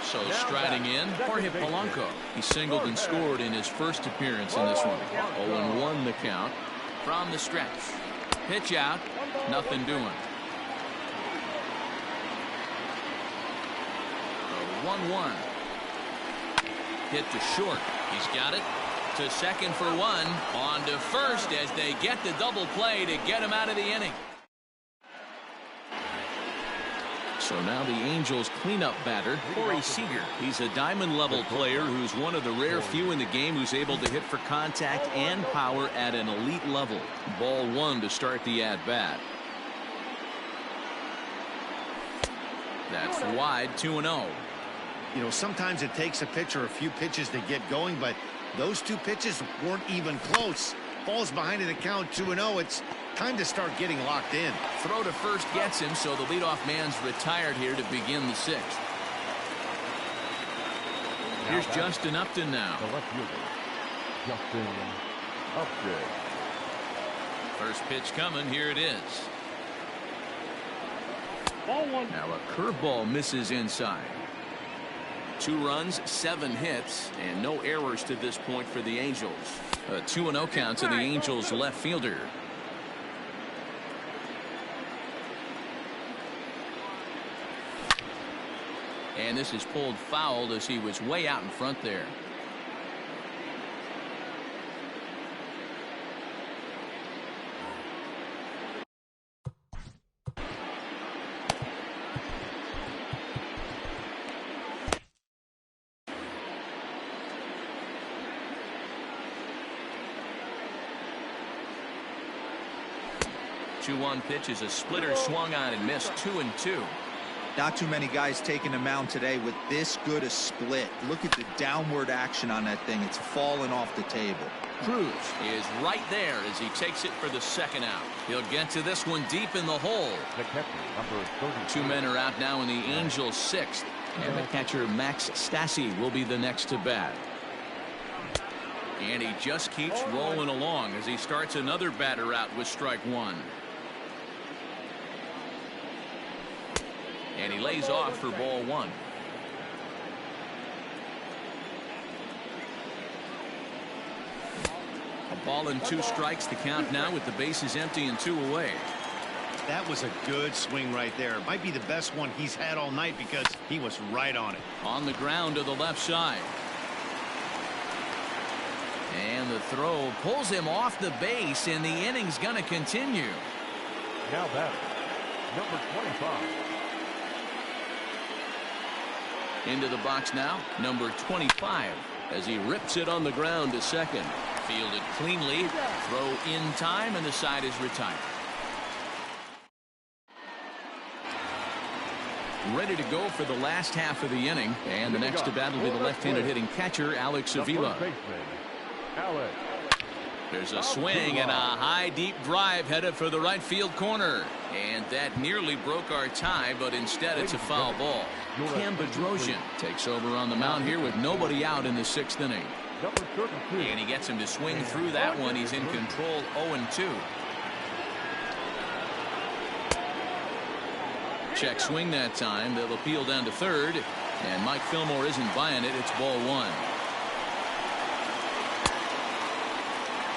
So striding in, Jorge Polanco. He singled and scored in his first appearance in this one. 0-1 the count. from the stretch. Pitch out. Nothing doing. The 1-1. Hit to short. He's got it. To second for one. On to first as they get the double play to get him out of the inning. So now the Angels cleanup batter, Corey Seager. He's a diamond-level player who's one of the rare few in the game who's able to hit for contact and power at an elite level. Ball one to start the at-bat. That's wide, 2-0. You know, sometimes it takes a pitcher a few pitches to get going, but those two pitches weren't even close. Ball's behind in the count, 2-0. It's time to start getting locked in. Throw to first gets him, so the leadoff man's retired here to begin the sixth. Here's Justin Upton now. The left fielder, Justin Upton. First pitch coming. Here it is. Ball one. Now a curveball misses inside. 2 runs, 7 hits, and no errors to this point for the Angels. A 2-0 count to the Angels left fielder. And this is pulled foul as he was way out in front there. The 2-1 pitch is a splitter swung on and missed. 2-2. Not too many guys taking the mound today with this good a split. Look at the downward action on that thing. It's falling off the table. Cruz is right there as he takes it for the second out. He'll get to this one deep in the hole. The catcher, number 32. 2 men are out now in the Angels' sixth. And the catcher, Max Stassi, will be the next to bat. And he just keeps rolling along as he starts another batter out with strike one. And he lays off for ball one. A ball and 2 strikes, the count now with the bases empty and 2 away. That was a good swing right there. It might be the best one he's had all night because he was right on it. On the ground to the left side. And the throw pulls him off the base, and the inning's going to continue. Now batter, number 25. Into the box now, number 25, as he rips it on the ground to second. Fielded cleanly, throw in time, and the side is retired. Ready to go for the last half of the inning, and the next to bat will be the left-handed hitting catcher, Alex Avila. There's a swing and a high deep drive headed for the right field corner, and that nearly broke our tie, but instead it's a foul ball. Cam Bedrosian takes over on the mound here with nobody out in the 6th inning. And he gets him to swing through that one. He's in control, 0-2. Check swing that time. They'll appeal down to third, and Mike Fillmore isn't buying it. It's ball one.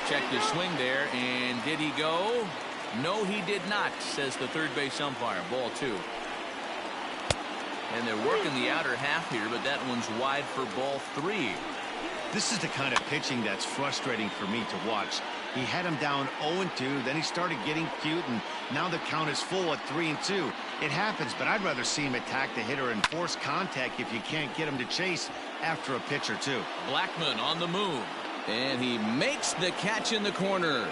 Check the swing there, and did he go? No, he did not, says the third base umpire. Ball 2. And they're working the outer half here, but that one's wide for ball 3. This is the kind of pitching that's frustrating for me to watch. He had him down 0-2, then he started getting cute, and now the count is full at 3-2. It happens, but I'd rather see him attack the hitter and force contact if you can't get him to chase after a pitch or two. Blackman on the move, and he makes the catch in the corner.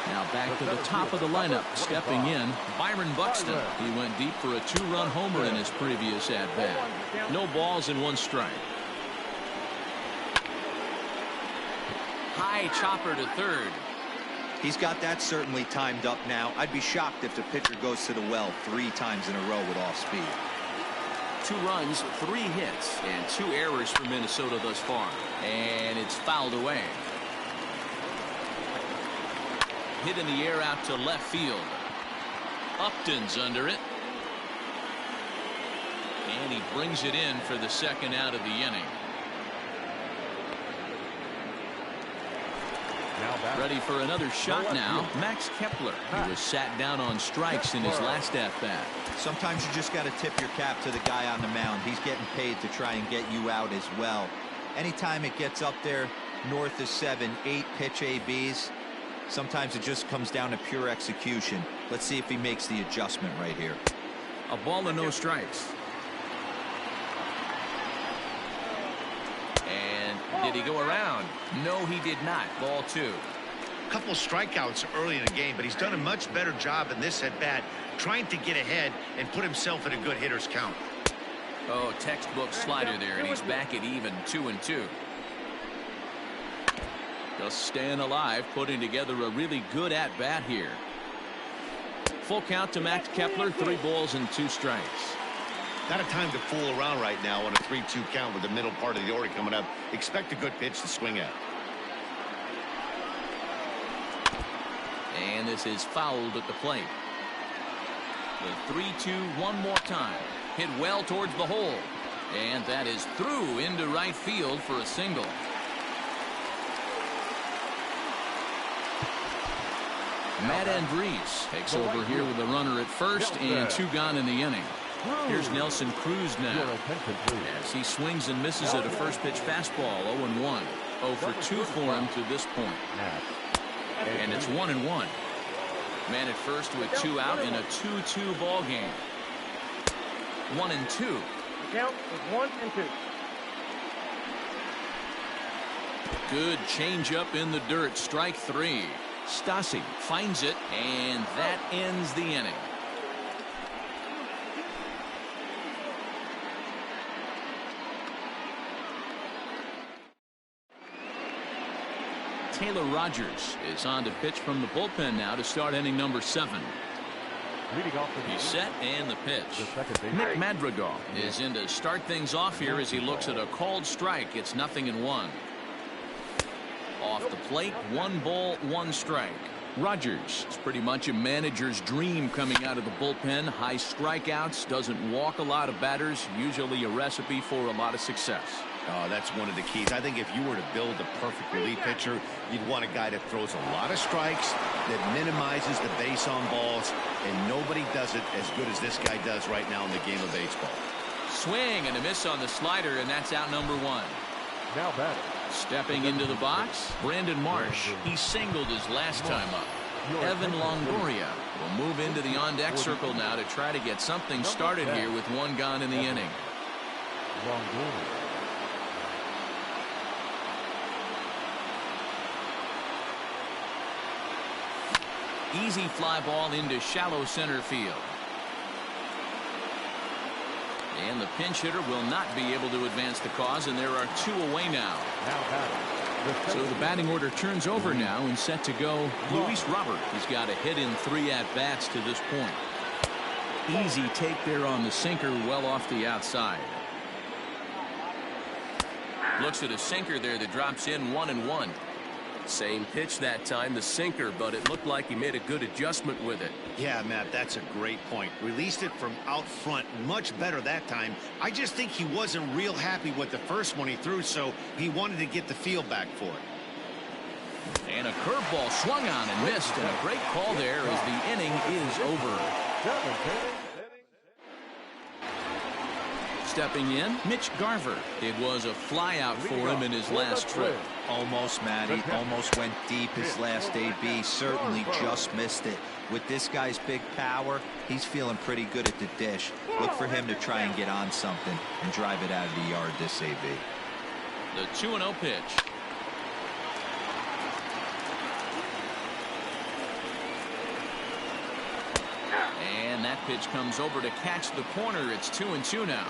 Now back to the top of the lineup. Stepping in, Byron Buxton. He went deep for a 2-run homer in his previous at-bat. No balls and 1 strike. High chopper to third. He's got that certainly timed up now. I'd be shocked if the pitcher goes to the well 3 times in a row with off speed. 2 runs, 3 hits, and 2 errors for Minnesota thus far. And it's fouled away. Hit in the air out to left field. Upton's under it. And he brings it in for the second out of the inning. Ready for another shot now. Max Kepler. He was sat down on strikes in his last at-bat. Sometimes you just got to tip your cap to the guy on the mound. He's getting paid to try and get you out as well. Anytime it gets up there north of 7, 8 pitch ABs, sometimes it just comes down to pure execution. Let's see if he makes the adjustment right here. A ball and no strikes. And did he go around? No, he did not. Ball 2. Couple strikeouts early in the game, but he's done a much better job in this at-bat trying to get ahead and put himself in a good hitter's count. Oh, textbook slider there, and he's back at even 2-2. Just staying alive, putting together a really good at-bat here. Full count to Max Kepler, 3 balls and 2 strikes. Not a time to fool around right now on a 3-2 count with the middle part of the order coming up. Expect a good pitch to swing at. And this is fouled at the plate. The 3-2 one more time. Hit well towards the hole. And that is through into right field for a single. Matt Andriese takes over here with a runner at first and 2 gone in the inning. Here's Nelson Cruz now as he swings and misses at a first pitch fastball. 0-1. 0 for 2 for him to this point. And it's 1-1. Man at first with 2 out in a 2-2 ball game. 1-2. The count is 1-2. Good changeup in the dirt. Strike 3. Stassi finds it, and that ends the inning. Taylor Rogers is on to pitch from the bullpen now to start inning number 7. He's set and the pitch. Nick Madrigal is in to start things off here as he looks at a called strike. It's 0-1. Off the plate, 1 ball, 1 strike. Rogers is pretty much a manager's dream coming out of the bullpen. High strikeouts, doesn't walk a lot of batters, usually a recipe for a lot of success. Oh, that's one of the keys. I think if you were to build a perfect relief pitcher, you'd want a guy that throws a lot of strikes, that minimizes the base on balls, and nobody does it as good as this guy does right now in the game of baseball. Swing and a miss on the slider, and that's out number 1. Now batting. Stepping into the box, Brandon Marsh. He singled his last time up. Evan Longoria will move into the on-deck circle now to try to get something started here with 1 gone in the inning. Easy fly ball into shallow center field. And the pinch hitter will not be able to advance the cause, and there are 2 away now. So the batting order turns over now and set to go. Luis Robert. He's got a hit in 3 at-bats to this point. Easy take there on the sinker, well off the outside. Looks at a sinker there that drops in 1-1. Same pitch that time, the sinker, but it looked like he made a good adjustment with it. Yeah, Matt, that's a great point. Released it from out front much better that time. I just think he wasn't real happy with the first one he threw, so he wanted to get the feel back for it. And a curveball swung on and missed, and a great call there as the inning is over. Stepping in, Mitch Garver. It was a flyout for him in his last trip. Almost, Matty. Almost went deep his last AB. Certainly just missed it. With this guy's big power, he's feeling pretty good at the dish. Look for him to try and get on something and drive it out of the yard this AB. The 2-0 pitch. And that pitch comes over to catch the corner. It's 2-2 now.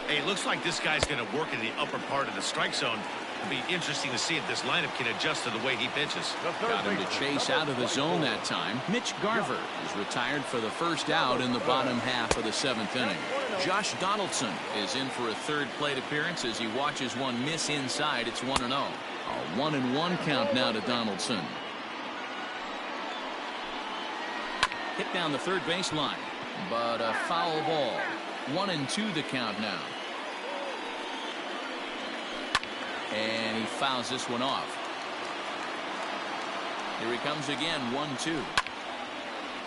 Hey, it looks like this guy's going to work in the upper part of the strike zone. It'll be interesting to see if this lineup can adjust to the way he pitches. Got him to chase out of the zone that time. Mitch Garver is retired for the first out in the bottom half of the 7th inning. Josh Donaldson is in for a 3rd plate appearance as he watches one miss inside. It's 1-0. A 1-1 count now to Donaldson. Hit down the 3rd baseline, but a foul ball. 1-2 the count now. And he fouls this one off. Here he comes again, 1-2.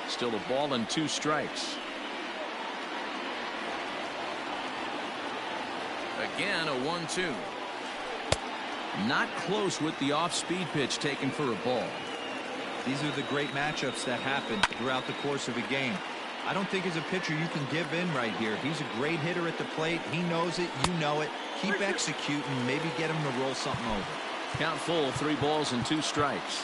Still a ball and 2 strikes. Again, a 1-2. Not close with the off-speed pitch taken for a ball. These are the great matchups that happen throughout the course of a game. I don't think as a pitcher you can give in right here. He's a great hitter at the plate. He knows it. You know it. Keep executing. Maybe get him to roll something over. Count full, 3 balls and 2 strikes.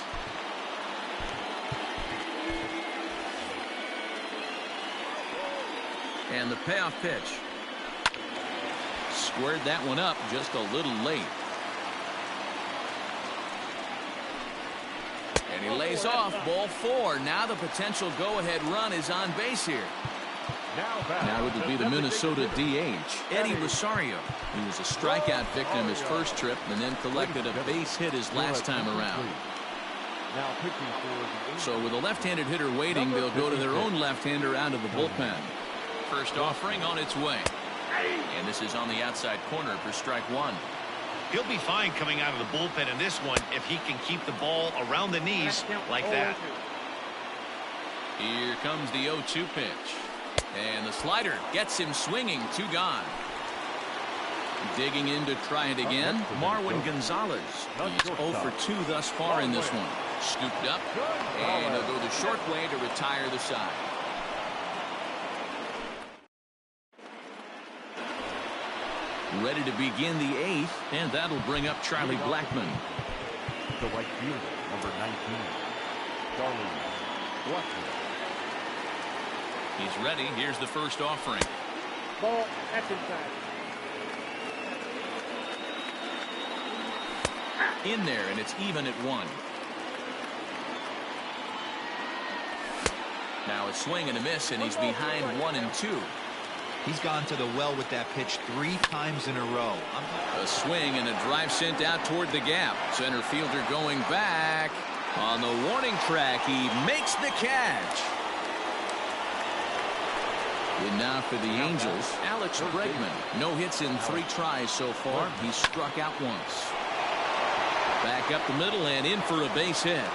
And the payoff pitch. Squared that one up just a little late. And he lays off, ball 4. Now the potential go-ahead run is on base here. Now it'll be the Minnesota DH, Eddie Rosario. He was a strikeout victim his first trip and then collected a base hit his last time around. So with a left-handed hitter waiting, they'll go to their own left-hander out of the bullpen. First offering on its way. And this is on the outside corner for strike 1. He'll be fine coming out of the bullpen in this one if he can keep the ball around the knees like that. Here comes the 0-2 pitch. And the slider gets him swinging. 2 gone. Digging in to try it again, Marwin Gonzalez. He's 0 for 2 thus far in this one. Scooped up, and he'll go the short way to retire the side. Ready to begin the 8th, and that'll bring up Charlie Blackmon. The right fielder, number 19, Charlie Blackmon. He's ready. Here's the first offering. Ball, that's inside. In there, and it's even at 1. Now a swing and a miss, and he's behind 1-2. He's gone to the well with that pitch 3 times in a row. A swing and a drive sent out toward the gap. Center fielder going back. On the warning track, he makes the catch. And now for the Angels, Alex Bregman. No hits in 3 tries so far. He struck out once. Back up the middle and in for a base hit.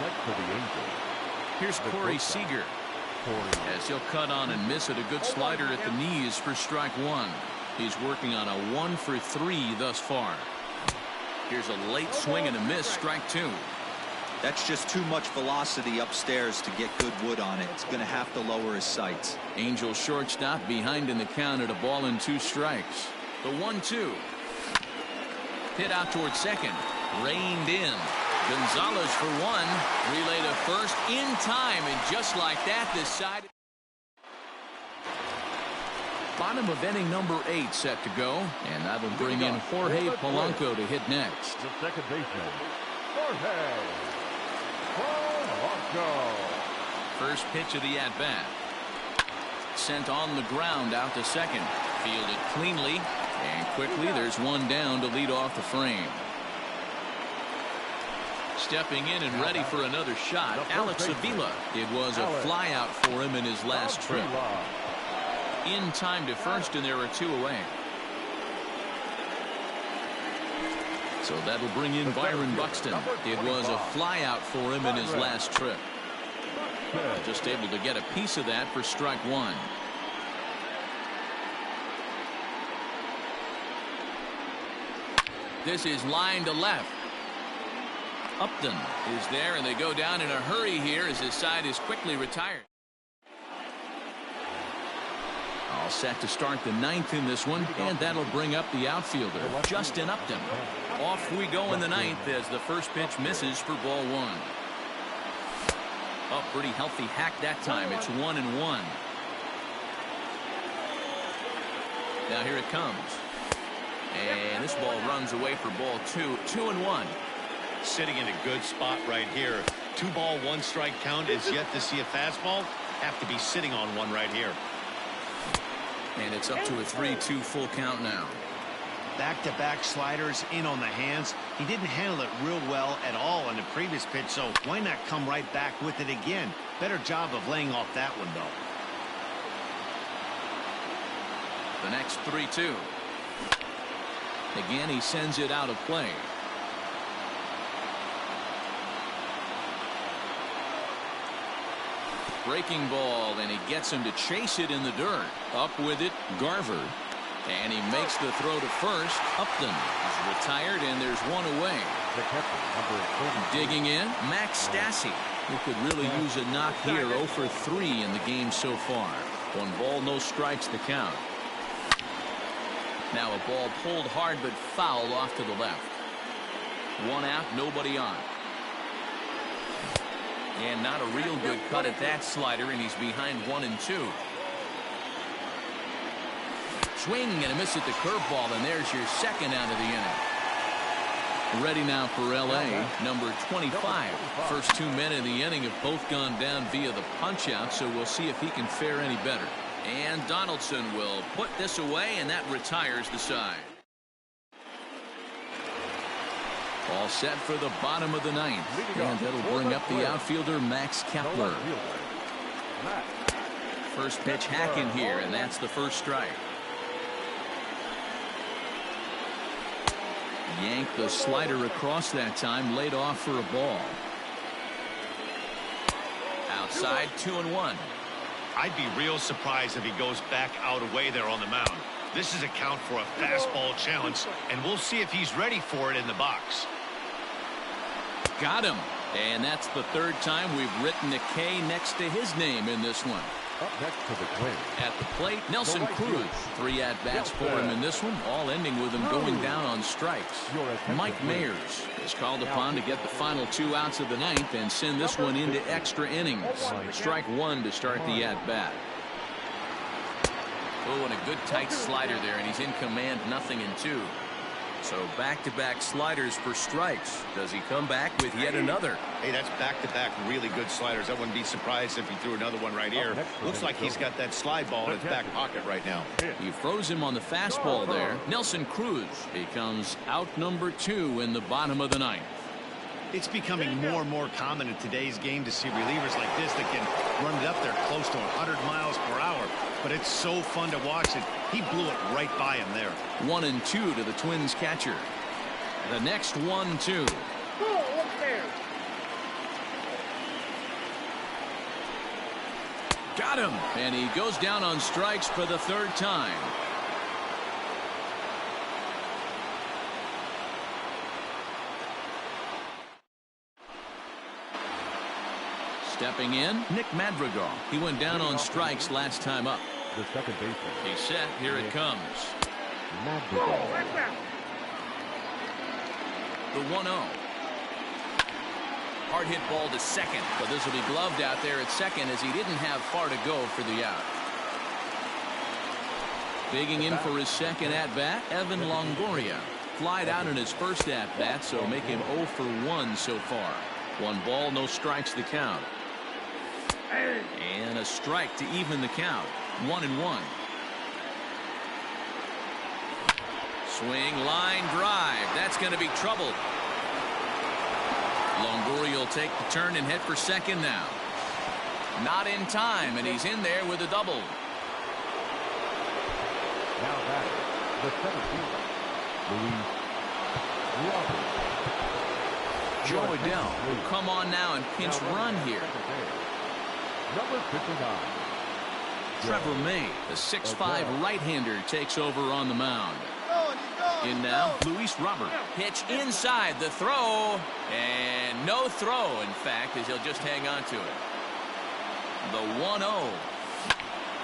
Next for the Angels. Here's Corey Seager. As he'll cut on and miss at a good slider at the knees for strike 1. He's working on a 1 for 3 thus far. Here's a late swing and a miss, strike 2. That's just too much velocity upstairs to get good wood on it. It's going to have to lower his sights. Angel shortstop behind in the count at a ball and 2 strikes. The 1-2. Hit out towards second. Reined in. Gonzalez for 1. Relay to first in time, and just like that, this side. Bottom of inning number 8 set to go, and that'll bring in Jorge Polanco to hit next. The second baseman, Jorge Polanco. First pitch of the at-bat. Sent on the ground out to second. Fielded cleanly, and quickly there's one down to lead off the frame. Stepping in and ready for another shot, Alex Avila. It was a flyout for him in his last trip. In time to first, and there are 2 away. So that'll bring in Byron Buxton. It was a flyout for him in his last trip. Just able to get a piece of that for strike 1. This is line to left. Upton is there, and they go down in a hurry here as his side is quickly retired. All set to start the 9th in this one, and that'll bring up the outfielder, Justin Upton. Off we go in the 9th as the first pitch misses for ball 1. Oh, pretty healthy hack that time. It's 1-1. Now here it comes. And this ball runs away for ball 2. 2-1. Sitting in a good spot right here. 2 ball, 1 strike count is yet to see a fastball. Have to be sitting on one right here. And it's up to a 3-2 full count now. Back-to-back sliders in on the hands. He didn't handle it real well at all on the previous pitch, so why not come right back with it again? Better job of laying off that one, though. The next 3-2. Again, he sends it out of play. Breaking ball, and he gets him to chase it in the dirt. Up with it, Garver. And he makes the throw to first. Upton is retired, and there's one away. Digging in, Max Stassi, who could really use a knock here. 0 for 3 in the game so far. 1 ball, no strikes the count. Now a ball pulled hard but fouled off to the left. 1 out, nobody on. And not a real good cut at that slider, and he's behind 1-2. Swing and a miss at the curveball, and there's your second out of the inning. Ready now for LA, number 25. First 2 men in the inning have both gone down via the punch-out, so we'll see if he can fare any better. And Donaldson will put this away, and that retires the side. All set for the bottom of the 9th. And that'll bring up the outfielder, Max Kepler. First pitch hacking here, and that's the first strike. Yanked the slider across that time, laid off for a ball. Outside, 2-1. I'd be real surprised if he goes back out away there on the mound. This is a count for a fastball challenge, and we'll see if he's ready for it in the box. Got him. And that's the 3rd time we've written a K next to his name in this one. Up next to the Twins. At the plate, Nelson Cruz. 3 at-bats for him in this one, all ending with him going down on strikes. Mike Mayers is called upon to get the final 2 outs of the 9th and send this one into extra innings. Strike 1 to start the at-bat. Oh, and a good tight slider there, and he's in command, 0-2. So back-to-back sliders for strikes. Does he come back with yet another? Hey, that's back-to-back really good sliders. I wouldn't be surprised if he threw another one right here. Looks like he's got that slide ball in his back pocket right now. He froze him on the fastball there. Nelson Cruz becomes out number 2 in the bottom of the 9th. It's becoming more and more common in today's game to see relievers like this that can run it up there close to 100 miles per hour. But it's so fun to watch it. He blew it right by him there. 1-2 to the Twins catcher. The next 1-2. Got him. And he goes down on strikes for the 3rd time. Stepping in, Nick Madrigal. He went down on strikes last time up. The second baseman. He's set. Here it comes. Madrigal. The 1-0. Hard hit ball to second, but this will be gloved out there at second as he didn't have far to go for the out. Digging in for his second at-bat, Evan Longoria. Flied out in his first at-bat, so make him 0 for 1 so far. 1 ball, no strikes the count. And a strike to even the count. 1-1. Swing, line drive. That's going to be trouble. Longoria will take the turn and head for second now. Not in time, and he's in there with a double. Now back, the 17th. Luis Robert. Joe Adele will come on now and pinch run here. Number 59. Trevor May, the 6'5" right-hander, takes over on the mound. In now, Luis Robert. Pitch inside, the throw, and no throw, in fact, as he'll just hang on to it. The 1-0.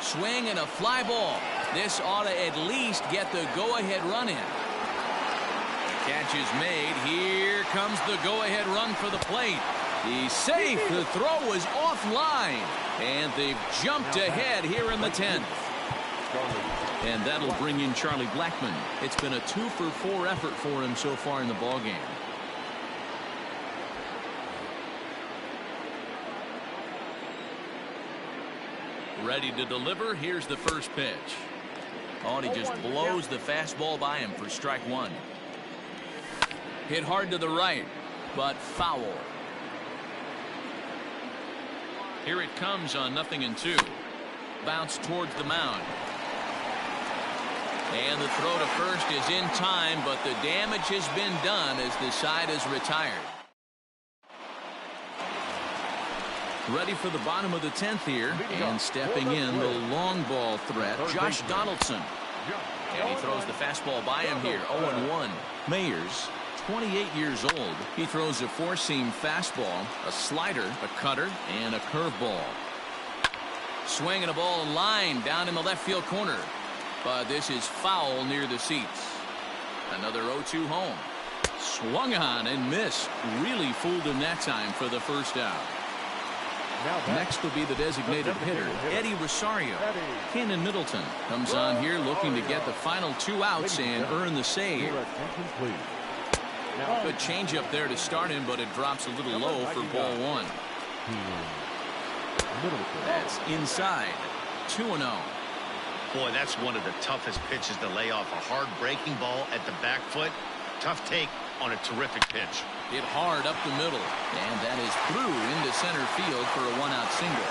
Swing and a fly ball. This ought to at least get the go-ahead run in. The catch is made. Here comes the go-ahead run for the plate. He's safe. The throw was offline, and they've jumped ahead here in the 10th. And that'll bring in Charlie Blackmon. It's been a 2 for 4 effort for him so far in the ballgame. Ready to deliver. Here's the first pitch. Oh, and he just blows the fastball by him for strike 1. Hit hard to the right, but foul. Here it comes on 0-2. Bounce towards the mound. And the throw to first is in time, but the damage has been done as the side is retired. Ready for the bottom of the 10th here, and stepping in the long ball threat, Josh Donaldson. And he throws the fastball by him here, 0-1. Mayers, 28 years old. He throws a four-seam fastball, a slider, a cutter, and a curveball. Swinging a ball line down in the left field corner. But this is foul near the seats. Another 0-2 home. Swung on and missed. Really fooled him that time for the first out. Next will be the designated hitter, Eddie Rosario. Cannon Middleton comes on here looking to get the final 2 outs and earn the save. Good changeup there to start him, but it drops a little low for ball 1. That's inside. 2-0. Boy, that's one of the toughest pitches to lay off. A hard breaking ball at the back foot. Tough take on a terrific pitch. Hit hard up the middle, and that is through into center field for a 1-out single.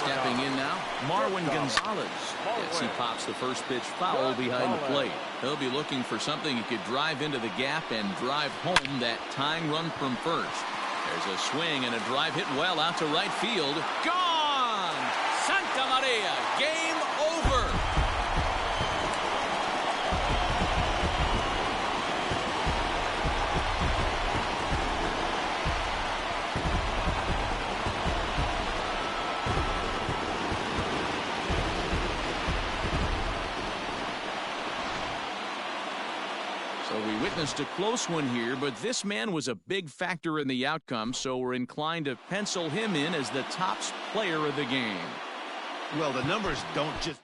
Stepping in now, Marwin Gonzalez. Yes, he pops the first pitch foul behind the plate. He'll be looking for something he could drive into the gap and drive home that tying run from first. There's a swing and a drive hit well out to right field. Gone! Santa Maria, game over. So we witnessed a close one here, but this man was a big factor in the outcome, so we're inclined to pencil him in as the top player of the game. Well, the numbers don't just